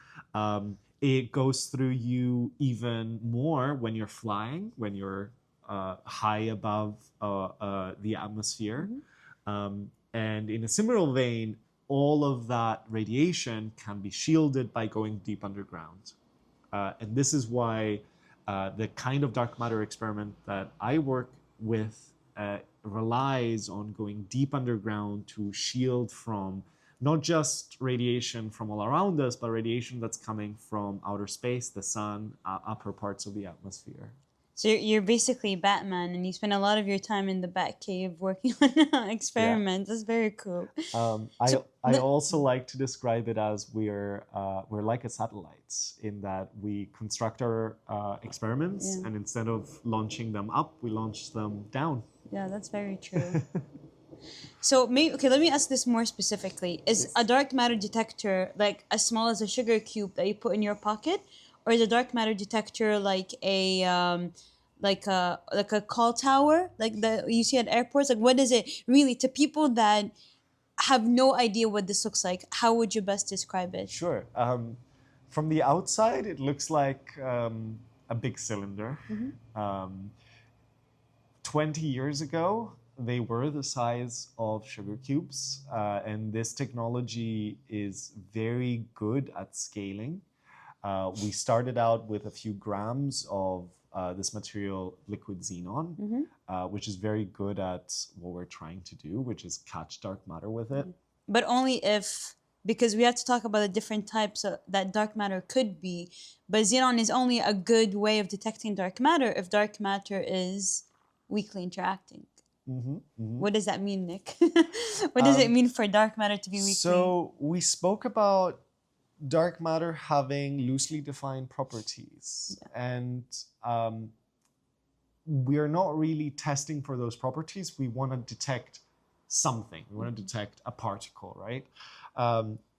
It goes through you even more when you're flying, when you're high above the atmosphere. And in a similar vein, all of that radiation can be shielded by going deep underground. And this is why the kind of dark matter experiment that I work with relies on going deep underground to shield from not just radiation from all around us, but radiation that's coming from outer space, the sun, upper parts of the atmosphere. So you're basically Batman, and you spend a lot of your time in the Batcave working on experiments. That's very cool. I also like to describe it as we're like a satellites in that we construct our experiments, and instead of launching them up, we launch them down. Yeah, that's very true. So let me ask this more specifically. Is a dark matter detector like as small as a sugar cube that you put in your pocket, or is a dark matter detector like a like a call tower like that you see at airports? Like what is it really to people that have no idea what this looks like? How would you best describe it? Sure. From the outside, it looks like a big cylinder. 20 years ago, they were the size of sugar cubes, and this technology is very good at scaling. We started out with a few grams of this material, liquid xenon, which is very good at what we're trying to do, which is catch dark matter with it. But only if, because we have to talk about the different types that dark matter could be. But xenon is only a good way of detecting dark matter if dark matter is weakly interacting. What does that mean, Nick? What does it mean for dark matter to be weakly? So we spoke about dark matter having loosely defined properties, and we are not really testing for those properties. We want to detect something. We want to detect a particle, right?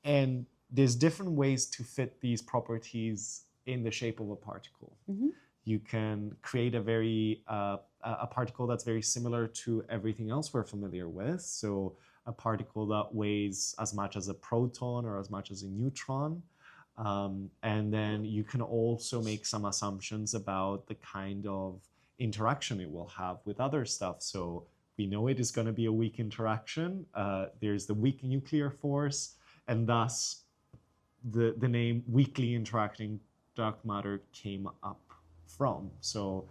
And there's different ways to fit these properties in the shape of a particle. You can create a particle that's very similar to everything else we're familiar with. So a particle that weighs as much as a proton or as much as a neutron. And then you can also make some assumptions about the kind of interaction it will have with other stuff. So we know it is going to be a weak interaction. There's the weak nuclear force, and thus the name weakly interacting dark matter came up from. So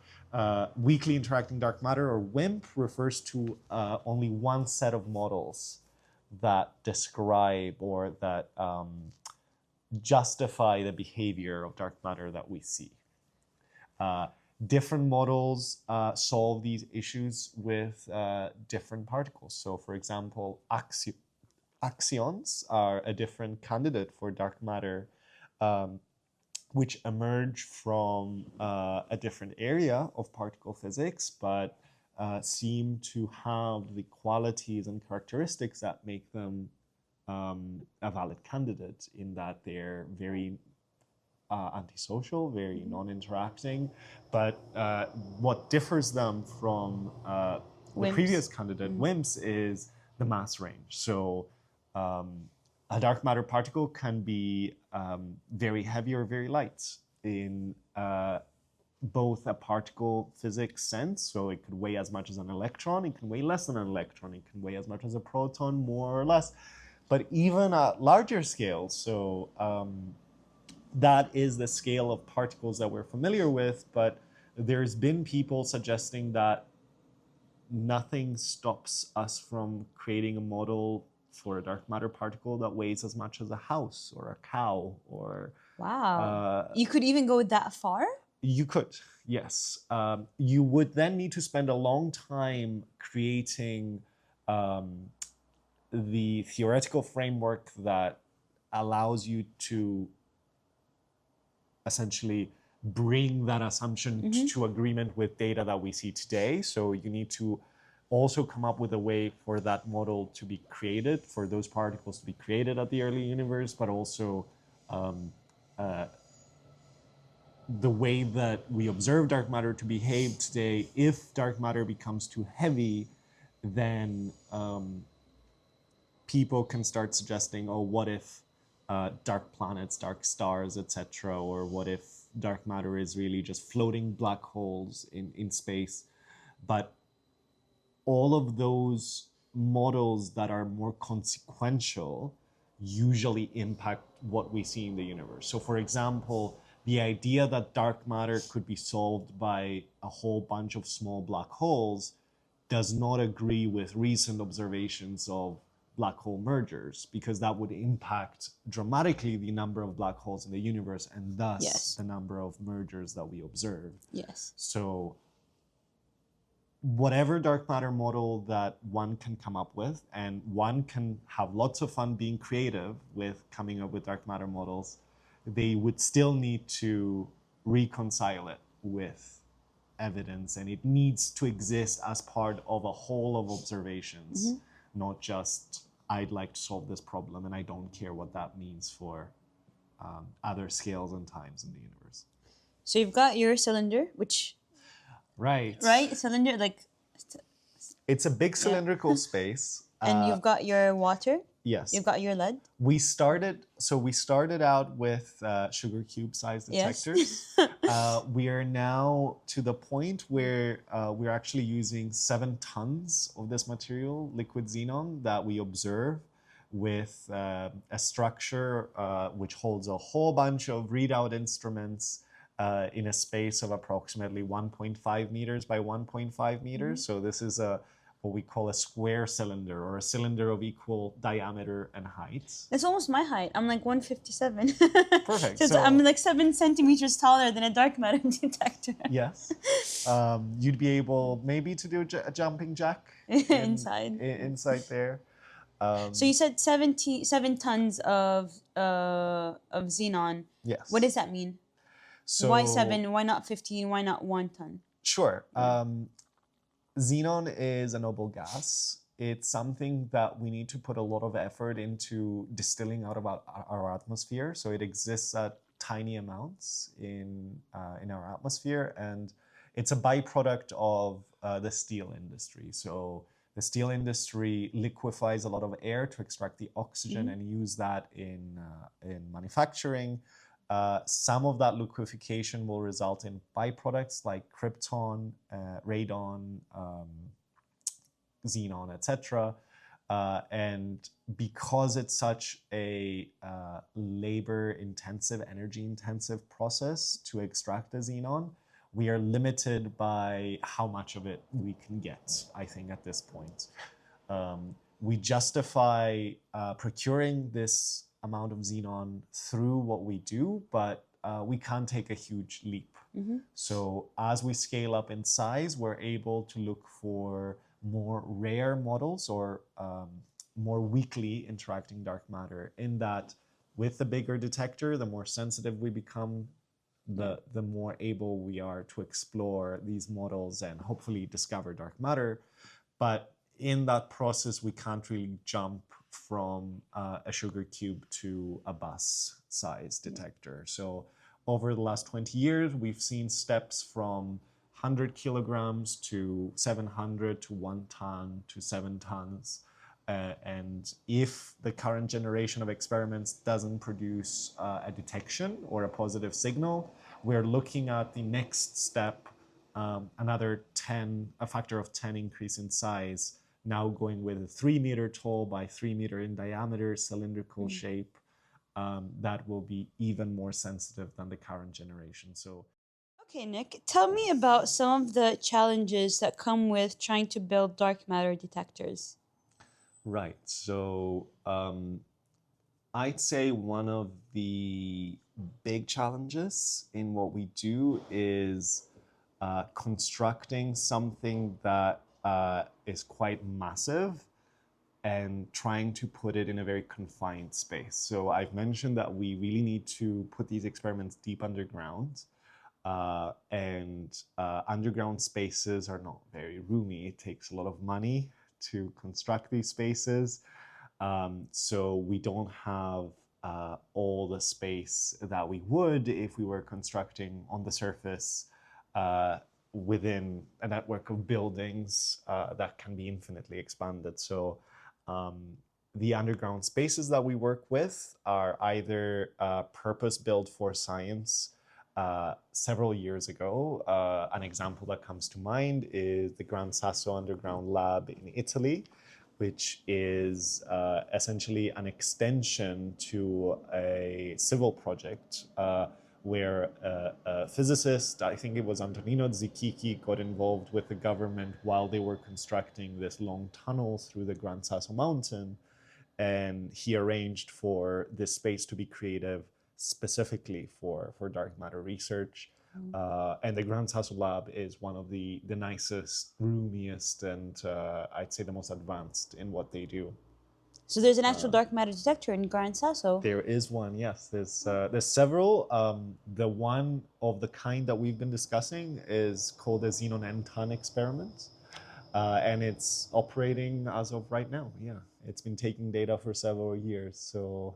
weakly interacting dark matter, or WIMP, refers to only one set of models that describe or that justify the behavior of dark matter that we see. Different models solve these issues with different particles. So for example, axions are a different candidate for dark matter, which emerge from a different area of particle physics, but seem to have the qualities and characteristics that make them a valid candidate, in that they're very antisocial, very non-interacting. But what differs them from the previous candidate, WIMPs, is the mass range. So a dark matter particle can be very heavy or very light in both a particle physics sense. So it could weigh as much as an electron, it can weigh less than an electron, it can weigh as much as a proton, more or less. But even at larger scales, so that is the scale of particles that we're familiar with, but there's been people suggesting that nothing stops us from creating a model for a dark matter particle that weighs as much as a house or a cow or... Wow. You could even go that far? You could, yes. You would then need to spend a long time creating the theoretical framework that allows you to essentially bring that assumption to agreement with data that we see today. So you need to also come up with a way for that model to be created, for those particles to be created at the early universe, but also the way that we observe dark matter to behave today. If dark matter becomes too heavy, then people can start suggesting, oh, what if dark planets, dark stars, etc., or what if dark matter is really just floating black holes in space? But all of those models that are more consequential usually impact what we see in the universe. So for example, the idea that dark matter could be solved by a whole bunch of small black holes does not agree with recent observations of black hole mergers, because that would impact dramatically the number of black holes in the universe and thus Yes. the number of mergers that we observe. Yes. So whatever dark matter model that one can come up with, and one can have lots of fun being creative with coming up with dark matter models, they would still need to reconcile it with evidence, and it needs to exist as part of a whole of observations, not just I'd like to solve this problem and I don't care what that means for other scales and times in the universe. So you've got your cylinder, which Right. cylinder, like, It's a big cylindrical space. and you've got your water. Yes. You've got your lead. We started out with sugar cube size detectors. Yes. We are now to the point where we're actually using 7 tons of this material, liquid xenon, that we observe with a structure which holds a whole bunch of readout instruments in a space of approximately 1.5 meters by 1.5 meters. So this is what we call a square cylinder, or a cylinder of equal diameter and height. That's almost my height. I'm like 157. Perfect. So I'm like 7 centimeters taller than a dark matter detector. Yes. You'd be able maybe to do a jumping jack inside there. So you said 7 tons of xenon. Yes. What does that mean? So why 7? Why not 15? Why not 1 ton? Sure. Xenon is a noble gas. It's something that we need to put a lot of effort into distilling out of our atmosphere. So it exists at tiny amounts in our atmosphere, and it's a byproduct of the steel industry. So the steel industry liquefies a lot of air to extract the oxygen and use that in manufacturing. Some of that liquefaction will result in byproducts like krypton, radon, xenon, etc. And because it's such a labor-intensive, energy-intensive process to extract the xenon, we are limited by how much of it we can get, I think, at this point. We justify procuring this amount of xenon through what we do, but we can't take a huge leap. So as we scale up in size, we're able to look for more rare models, or more weakly interacting dark matter, in that with the bigger detector, the more sensitive we become, the more able we are to explore these models and hopefully discover dark matter. But in that process, we can't really jump from a sugar cube to a bus size detector. So over the last 20 years, we've seen steps from 100 kilograms to 700 to 1 ton to 7 tons. And if the current generation of experiments doesn't produce a detection or a positive signal, we're looking at the next step, another 10, a factor of 10 increase in size, now going with a 3 meter tall by 3 meter in diameter cylindrical shape that will be even more sensitive than the current generation. So, okay, Nick, tell me about some of the challenges that come with trying to build dark matter detectors. Right. So I'd say one of the big challenges in what we do is constructing something that is quite massive and trying to put it in a very confined space. So I've mentioned that we really need to put these experiments deep underground. And underground spaces are not very roomy. It takes a lot of money to construct these spaces. So we don't have all the space that we would if we were constructing on the surface within a network of buildings that can be infinitely expanded. So the underground spaces that we work with are either purpose-built for science. Several years ago, an example that comes to mind is the Gran Sasso Underground Lab in Italy, which is essentially an extension to a civil project where a physicist, I think it was Antonino Zichichi, got involved with the government while they were constructing this long tunnel through the Gran Sasso Mountain. and he arranged for this space to be creative specifically for dark matter research. And the Grand Sasso Lab is one of the nicest, roomiest, and I'd say the most advanced in what they do. So there's an actual dark matter detector in Gran Sasso. There is one, yes. There's several. The one of the kind that we've been discussing is called the Xenon N-ton experiment. And it's operating as of right now. Yeah, it's been taking data for several years. So,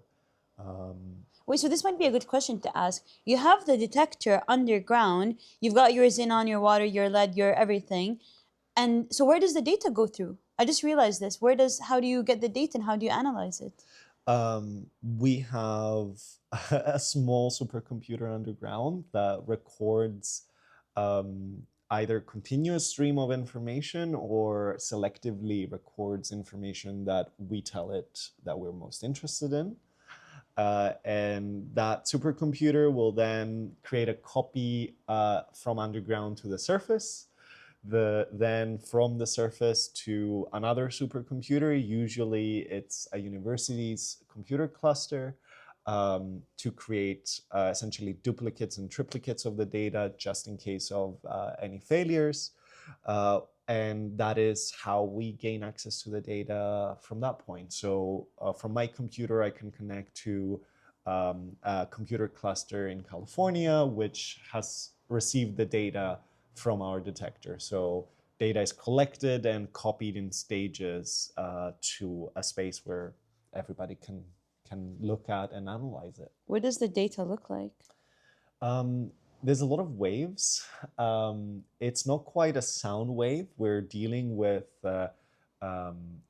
Wait, so this might be a good question to ask. You have the detector underground. You've got your xenon, your water, your lead, your everything. And so where does the data go through? I just realized this. How do you get the data and how do you analyze it? we have a small supercomputer underground that records either continuous stream of information or selectively records information that we tell it that we're most interested in. And that supercomputer will then create a copy from underground to the surface. Then from the surface to another supercomputer, usually it's a university's computer cluster, to create essentially duplicates and triplicates of the data just in case of any failures. And that is how we gain access to the data from that point. So from my computer, I can connect to a computer cluster in California, which has received the data from our detector. So data is collected and copied in stages to a space where everybody can look at and analyze it. What does the data look like? There's a lot of waves. It's not quite a sound wave. We're dealing with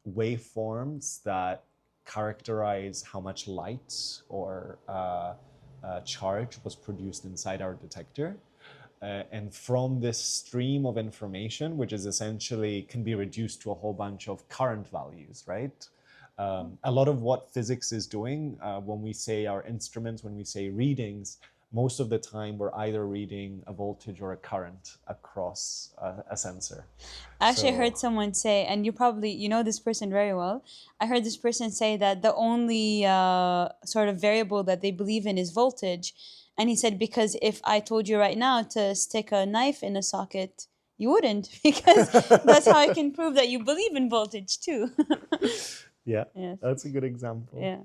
waveforms that characterize how much light or charge was produced inside our detector. And from this stream of information, which is essentially can be reduced to a whole bunch of current values, right? A lot of what physics is doing when we say our instruments, when we say readings, most of the time we're either reading a voltage or a current across a sensor. Actually, I heard someone say, and you know this person very well. I heard this person say that the only sort of variable that they believe in is voltage. And he said, because if I told you right now to stick a knife in a socket, you wouldn't, because that's how I can prove that you believe in voltage too. Yeah, Yes. that's a good example. Yeah.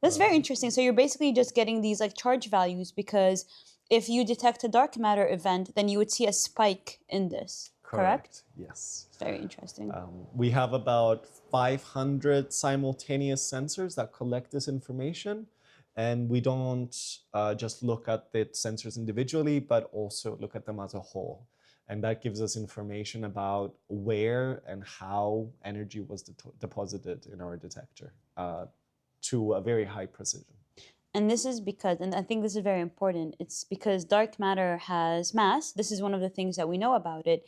That's very interesting. So you're basically just getting these like charge values because if you detect a dark matter event, then you would see a spike in this. Correct? Yes. It's very interesting. We have about 500 simultaneous sensors that collect this information. And we don't just look at the sensors individually, but also look at them as a whole. And that gives us information about where and how energy was deposited in our detector to a very high precision. And this is because, and I think this is very important, it's because dark matter has mass. This is one of the things that we know about it.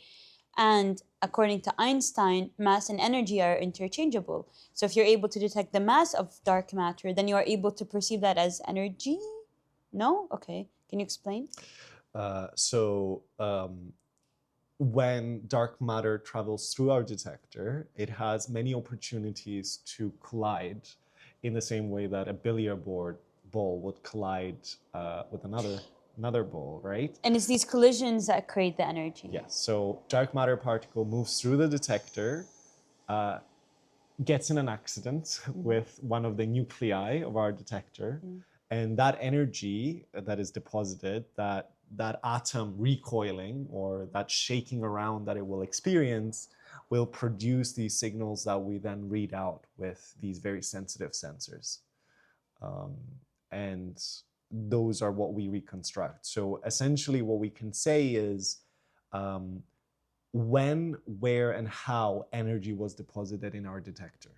And according to Einstein, mass and energy are interchangeable. So if you're able to detect the mass of dark matter, then you are able to perceive that as energy? No? Okay. Can you explain? When dark matter travels through our detector, it has many opportunities to collide in the same way that a billiard ball would collide with another ball, right? And it's these collisions that create the energy. Yes. So dark matter particle moves through the detector, gets in an accident with one of the nuclei of our detector, and that energy that is deposited, that atom recoiling or that shaking around that it will experience, will produce these signals that we then read out with these very sensitive sensors. And those are what we reconstruct. So essentially what we can say is when, where, and how energy was deposited in our detector.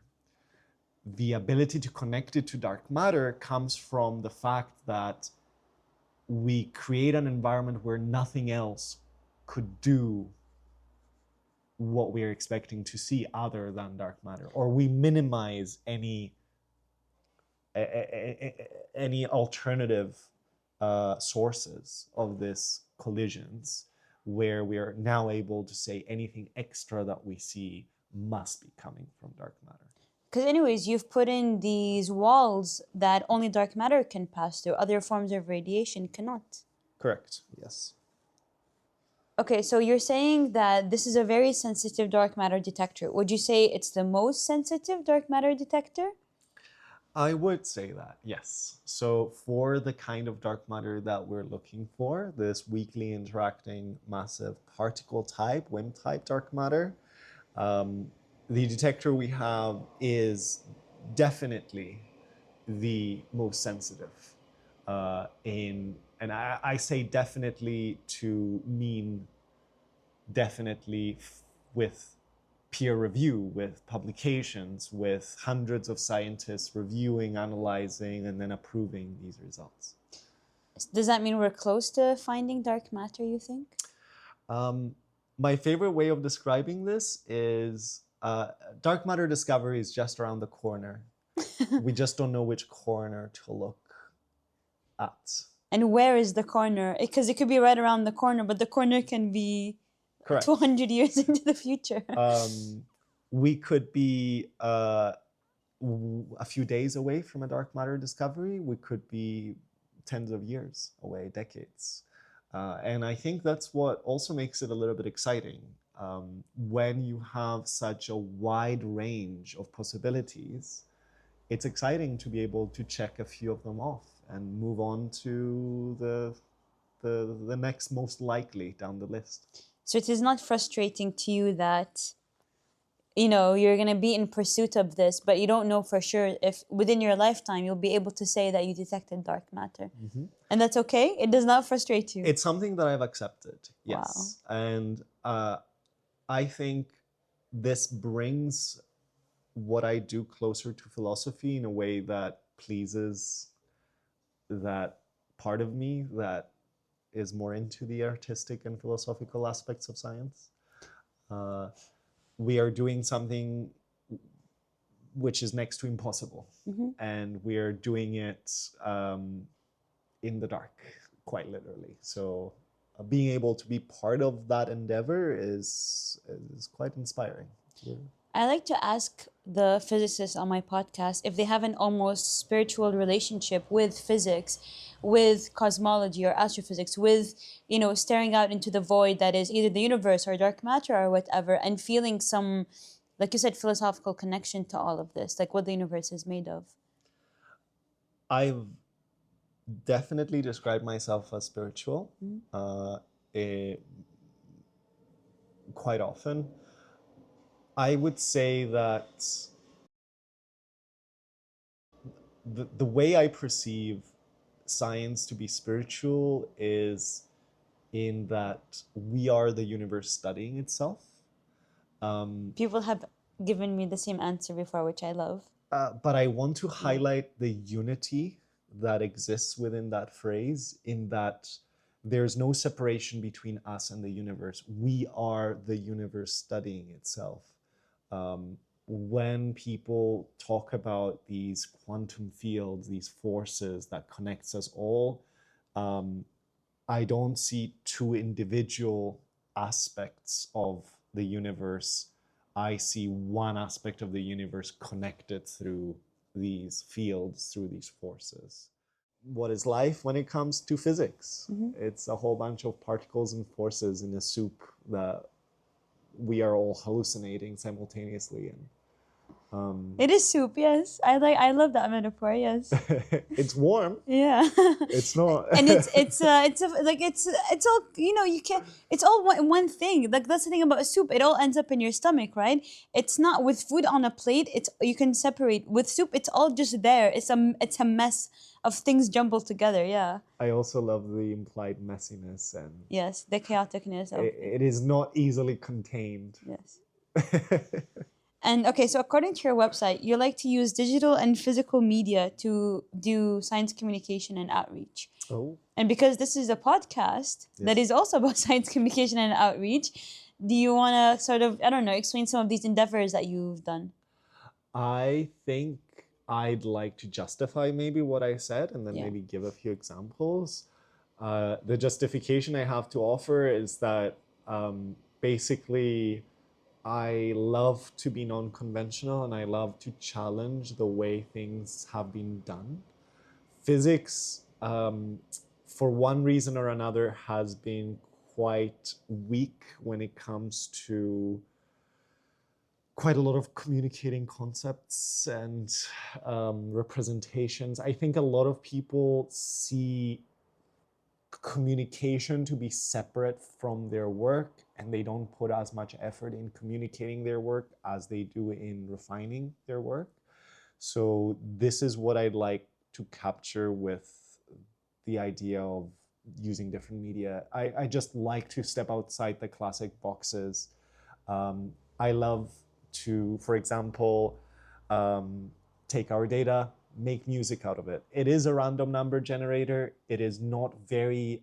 The ability to connect it to dark matter comes from the fact that we create an environment where nothing else could do what we're expecting to see other than dark matter, or we minimize any alternative sources of these collisions, where we are now able to say anything extra that we see must be coming from dark matter. Because anyways, you've put in these walls that only dark matter can pass through. Other forms of radiation cannot. Correct. Yes. Okay, so you're saying that this is a very sensitive dark matter detector. Would you say it's the most sensitive dark matter detector? I would say that, yes. So for the kind of dark matter that we're looking for, this weakly interacting massive particle type, WIMP type dark matter, the detector we have is definitely the most sensitive. And I say definitely to mean definitely with peer review, with publications, with hundreds of scientists reviewing, analyzing, and then approving these results. Does that mean we're close to finding dark matter, you think? My favorite way of describing this is dark matter discovery is just around the corner. We just don't know which corner to look at. And where is the corner? Because it could be right around the corner, but the corner can be Correct. 200 years into the future. We could be a few days away from a dark matter discovery. We could be tens of years away, decades. And I think that's what also makes it a little bit exciting. When you have such a wide range of possibilities, it's exciting to be able to check a few of them off and move on to the next most likely down the list. So it is not frustrating to you that, you know, you're going to be in pursuit of this, but you don't know for sure if within your lifetime you'll be able to say that you detected dark matter. Mm-hmm. And that's okay? It does not frustrate you? It's something that I've accepted, yes. Wow. And I think this brings what I do closer to philosophy in a way that pleases that part of me that is more into the artistic and philosophical aspects of science. We are doing something which is next to impossible, mm-hmm. and we are doing it in the dark, quite literally. So being able to be part of that endeavor is quite inspiring. Yeah. I like to ask the physicists on my podcast if they have an almost spiritual relationship with physics, with cosmology or astrophysics, with, you know, staring out into the void that is either the universe or dark matter or whatever, and feeling some, like you said, philosophical connection to all of this, like what the universe is made of. I've definitely described myself as spiritual, quite often. I would say that the way I perceive science to be spiritual is in that we are the universe studying itself. People have given me the same answer before, which I love. But I want to highlight the unity that exists within that phrase, in that there's no separation between us and the universe. We are the universe studying itself. When people talk about these quantum fields, these forces that connects us all, I don't see two individual aspects of the universe. I see one aspect of the universe connected through these fields, through these forces. What is life when it comes to physics? Mm-hmm. It's a whole bunch of particles and forces in a soup that we are all hallucinating simultaneously. It is soup, yes. I love that metaphor, yes. It's warm. Yeah. It's not. And it's all, you know, you can't, it's all one thing. Like that's the thing about soup. It all ends up in your stomach, right? It's not with food on a plate. You can separate. With soup, it's all just there. It's a mess of things jumbled together, yeah. I also love the implied messiness and yes, the chaoticness of it is not easily contained. Yes. And okay, so according to your website, you like to use digital and physical media to do science communication and outreach. Oh. And because this is a podcast that is also about science communication and outreach, do you want to sort of, I don't know, explain some of these endeavors that you've done? I think I'd like to justify maybe what I said and then maybe give a few examples. The justification I have to offer is that basically I love to be non-conventional and I love to challenge the way things have been done. Physics, for one reason or another, has been quite weak when it comes to quite a lot of communicating concepts and representations. I think a lot of people see communication to be separate from their work, and they don't put as much effort in communicating their work as they do in refining their work. So this is what I'd like to capture with the idea of using different media. I just like to step outside the classic boxes. I love to, for example, take our data, make music out of it. It is a random number generator. It is not very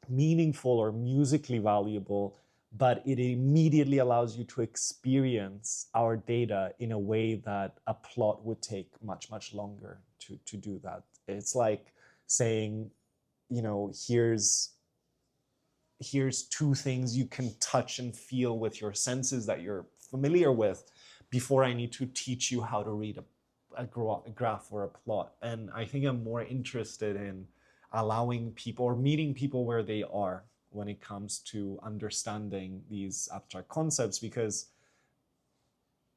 meaningful or musically valuable, but it immediately allows you to experience our data in a way that a plot would take much, much longer to do that. It's like saying, you know, here's two things you can touch and feel with your senses that you're familiar with before I need to teach you how to read a graph or a plot. And I think I'm more interested in allowing people or meeting people where they are when it comes to understanding these abstract concepts, because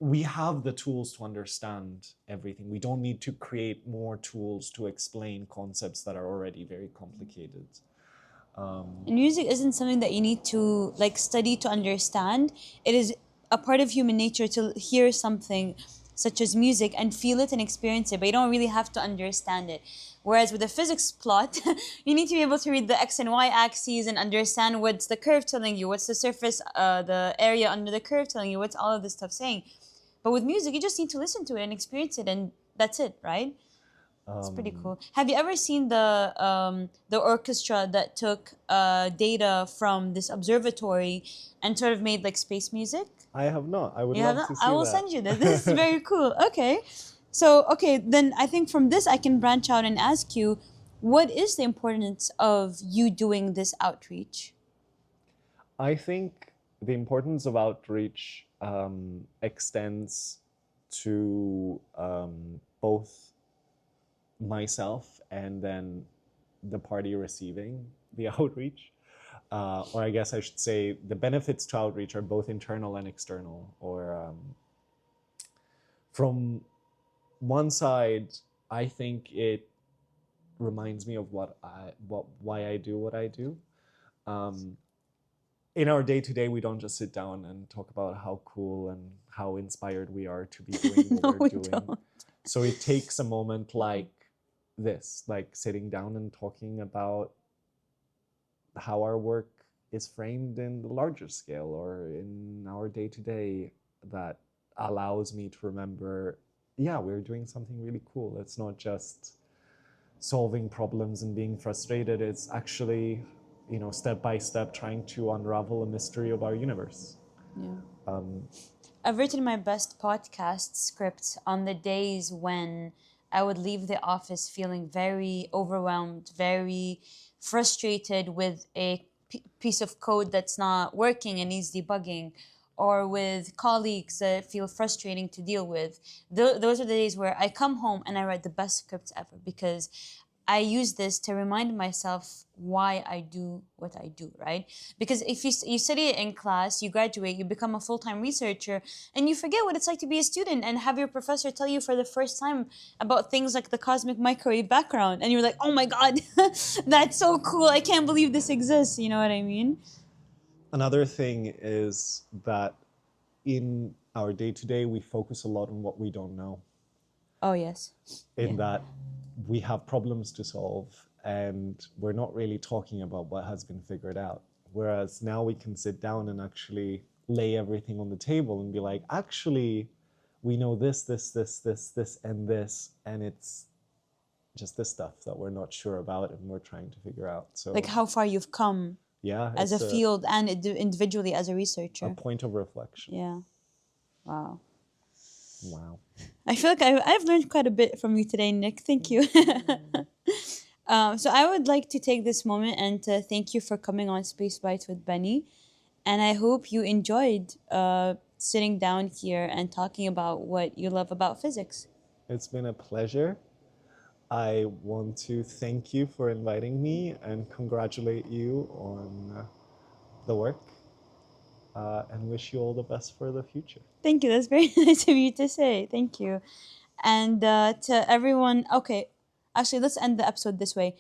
we have the tools to understand everything. We don't need to create more tools to explain concepts that are already very complicated. And music isn't something that you need to like study to understand. It is a part of human nature to hear something such as music and feel it and experience it, but you don't really have to understand it. Whereas with a physics plot, you need to be able to read the x and y axes and understand what's the curve telling you, what's the surface, the area under the curve telling you, what's all of this stuff saying. But with music, you just need to listen to it and experience it, and that's it, right? It's pretty cool. Have you ever seen the orchestra that took data from this observatory and sort of made like space music? I have not. I would You have love that? to see I will that. send you this. This is very cool. Okay. So, okay, then I think from this I can branch out and ask you, what is the importance of you doing this outreach? I think the importance of outreach extends to both myself and then the party receiving the outreach. Or I guess I should say the benefits to outreach are both internal and external. Or from one side, I think it reminds me of why I do what I do. In our day-to-day, we don't just sit down and talk about how cool and how inspired we are to be doing what No, we're we doing. don't. So it takes a moment like this, like sitting down and talking about how our work is framed in the larger scale or in our day-to-day, that allows me to remember, yeah, we're doing something really cool. It's not just solving problems and being frustrated. It's actually, you know, step by step trying to unravel a mystery of our universe. Yeah. I've written my best podcast scripts on the days when I would leave the office feeling very overwhelmed, very frustrated with a piece of code that's not working and needs debugging, or with colleagues that feel frustrating to deal with. Those are the days where I come home and I write the best scripts ever, because I use this to remind myself why I do what I do, right? Because if you study it in class, you graduate, you become a full-time researcher, and you forget what it's like to be a student and have your professor tell you for the first time about things like the cosmic microwave background. And you're like, oh my God, that's so cool. I can't believe this exists. You know what I mean? Another thing is that in our day-to-day, we focus a lot on what we don't know. Oh, yes. In that we have problems to solve and we're not really talking about what has been figured out. Whereas now we can sit down and actually lay everything on the table and be like, actually, we know this, and this, and it's just this stuff that we're not sure about and we're trying to figure out. So Like how far you've come as a field and individually as a researcher. A point of reflection. Yeah. Wow. Wow. I feel like I've learned quite a bit from you today, Nick. Thank you. So I would like to take this moment and to thank you for coming on Space Bites with Benny. And I hope you enjoyed sitting down here and talking about what you love about physics. It's been a pleasure. I want to thank you for inviting me and congratulate you on the work and wish you all the best for the future. Thank you. That's very nice of you to say. Thank you. And to everyone, okay, actually, let's end the episode this way.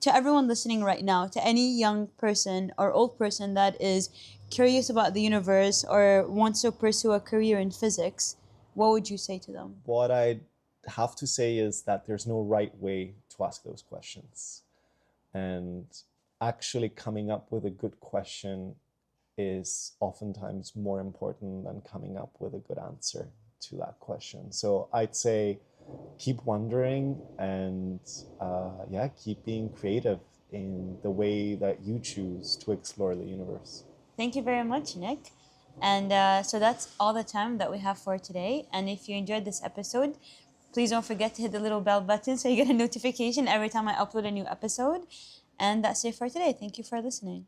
To everyone listening right now, to any young person or old person that is curious about the universe or wants to pursue a career in physics, what would you say to them? What I have to say is that there's no right way to ask those questions. And actually coming up with a good question is oftentimes more important than coming up with a good answer to that question. So I'd say keep wondering and yeah, keep being creative in the way that you choose to explore the universe. Thank you very much, Nick. And so that's all the time that we have for today. And if you enjoyed this episode, please don't forget to hit the little bell button so you get a notification every time I upload a new episode. And that's it for today. Thank you for listening.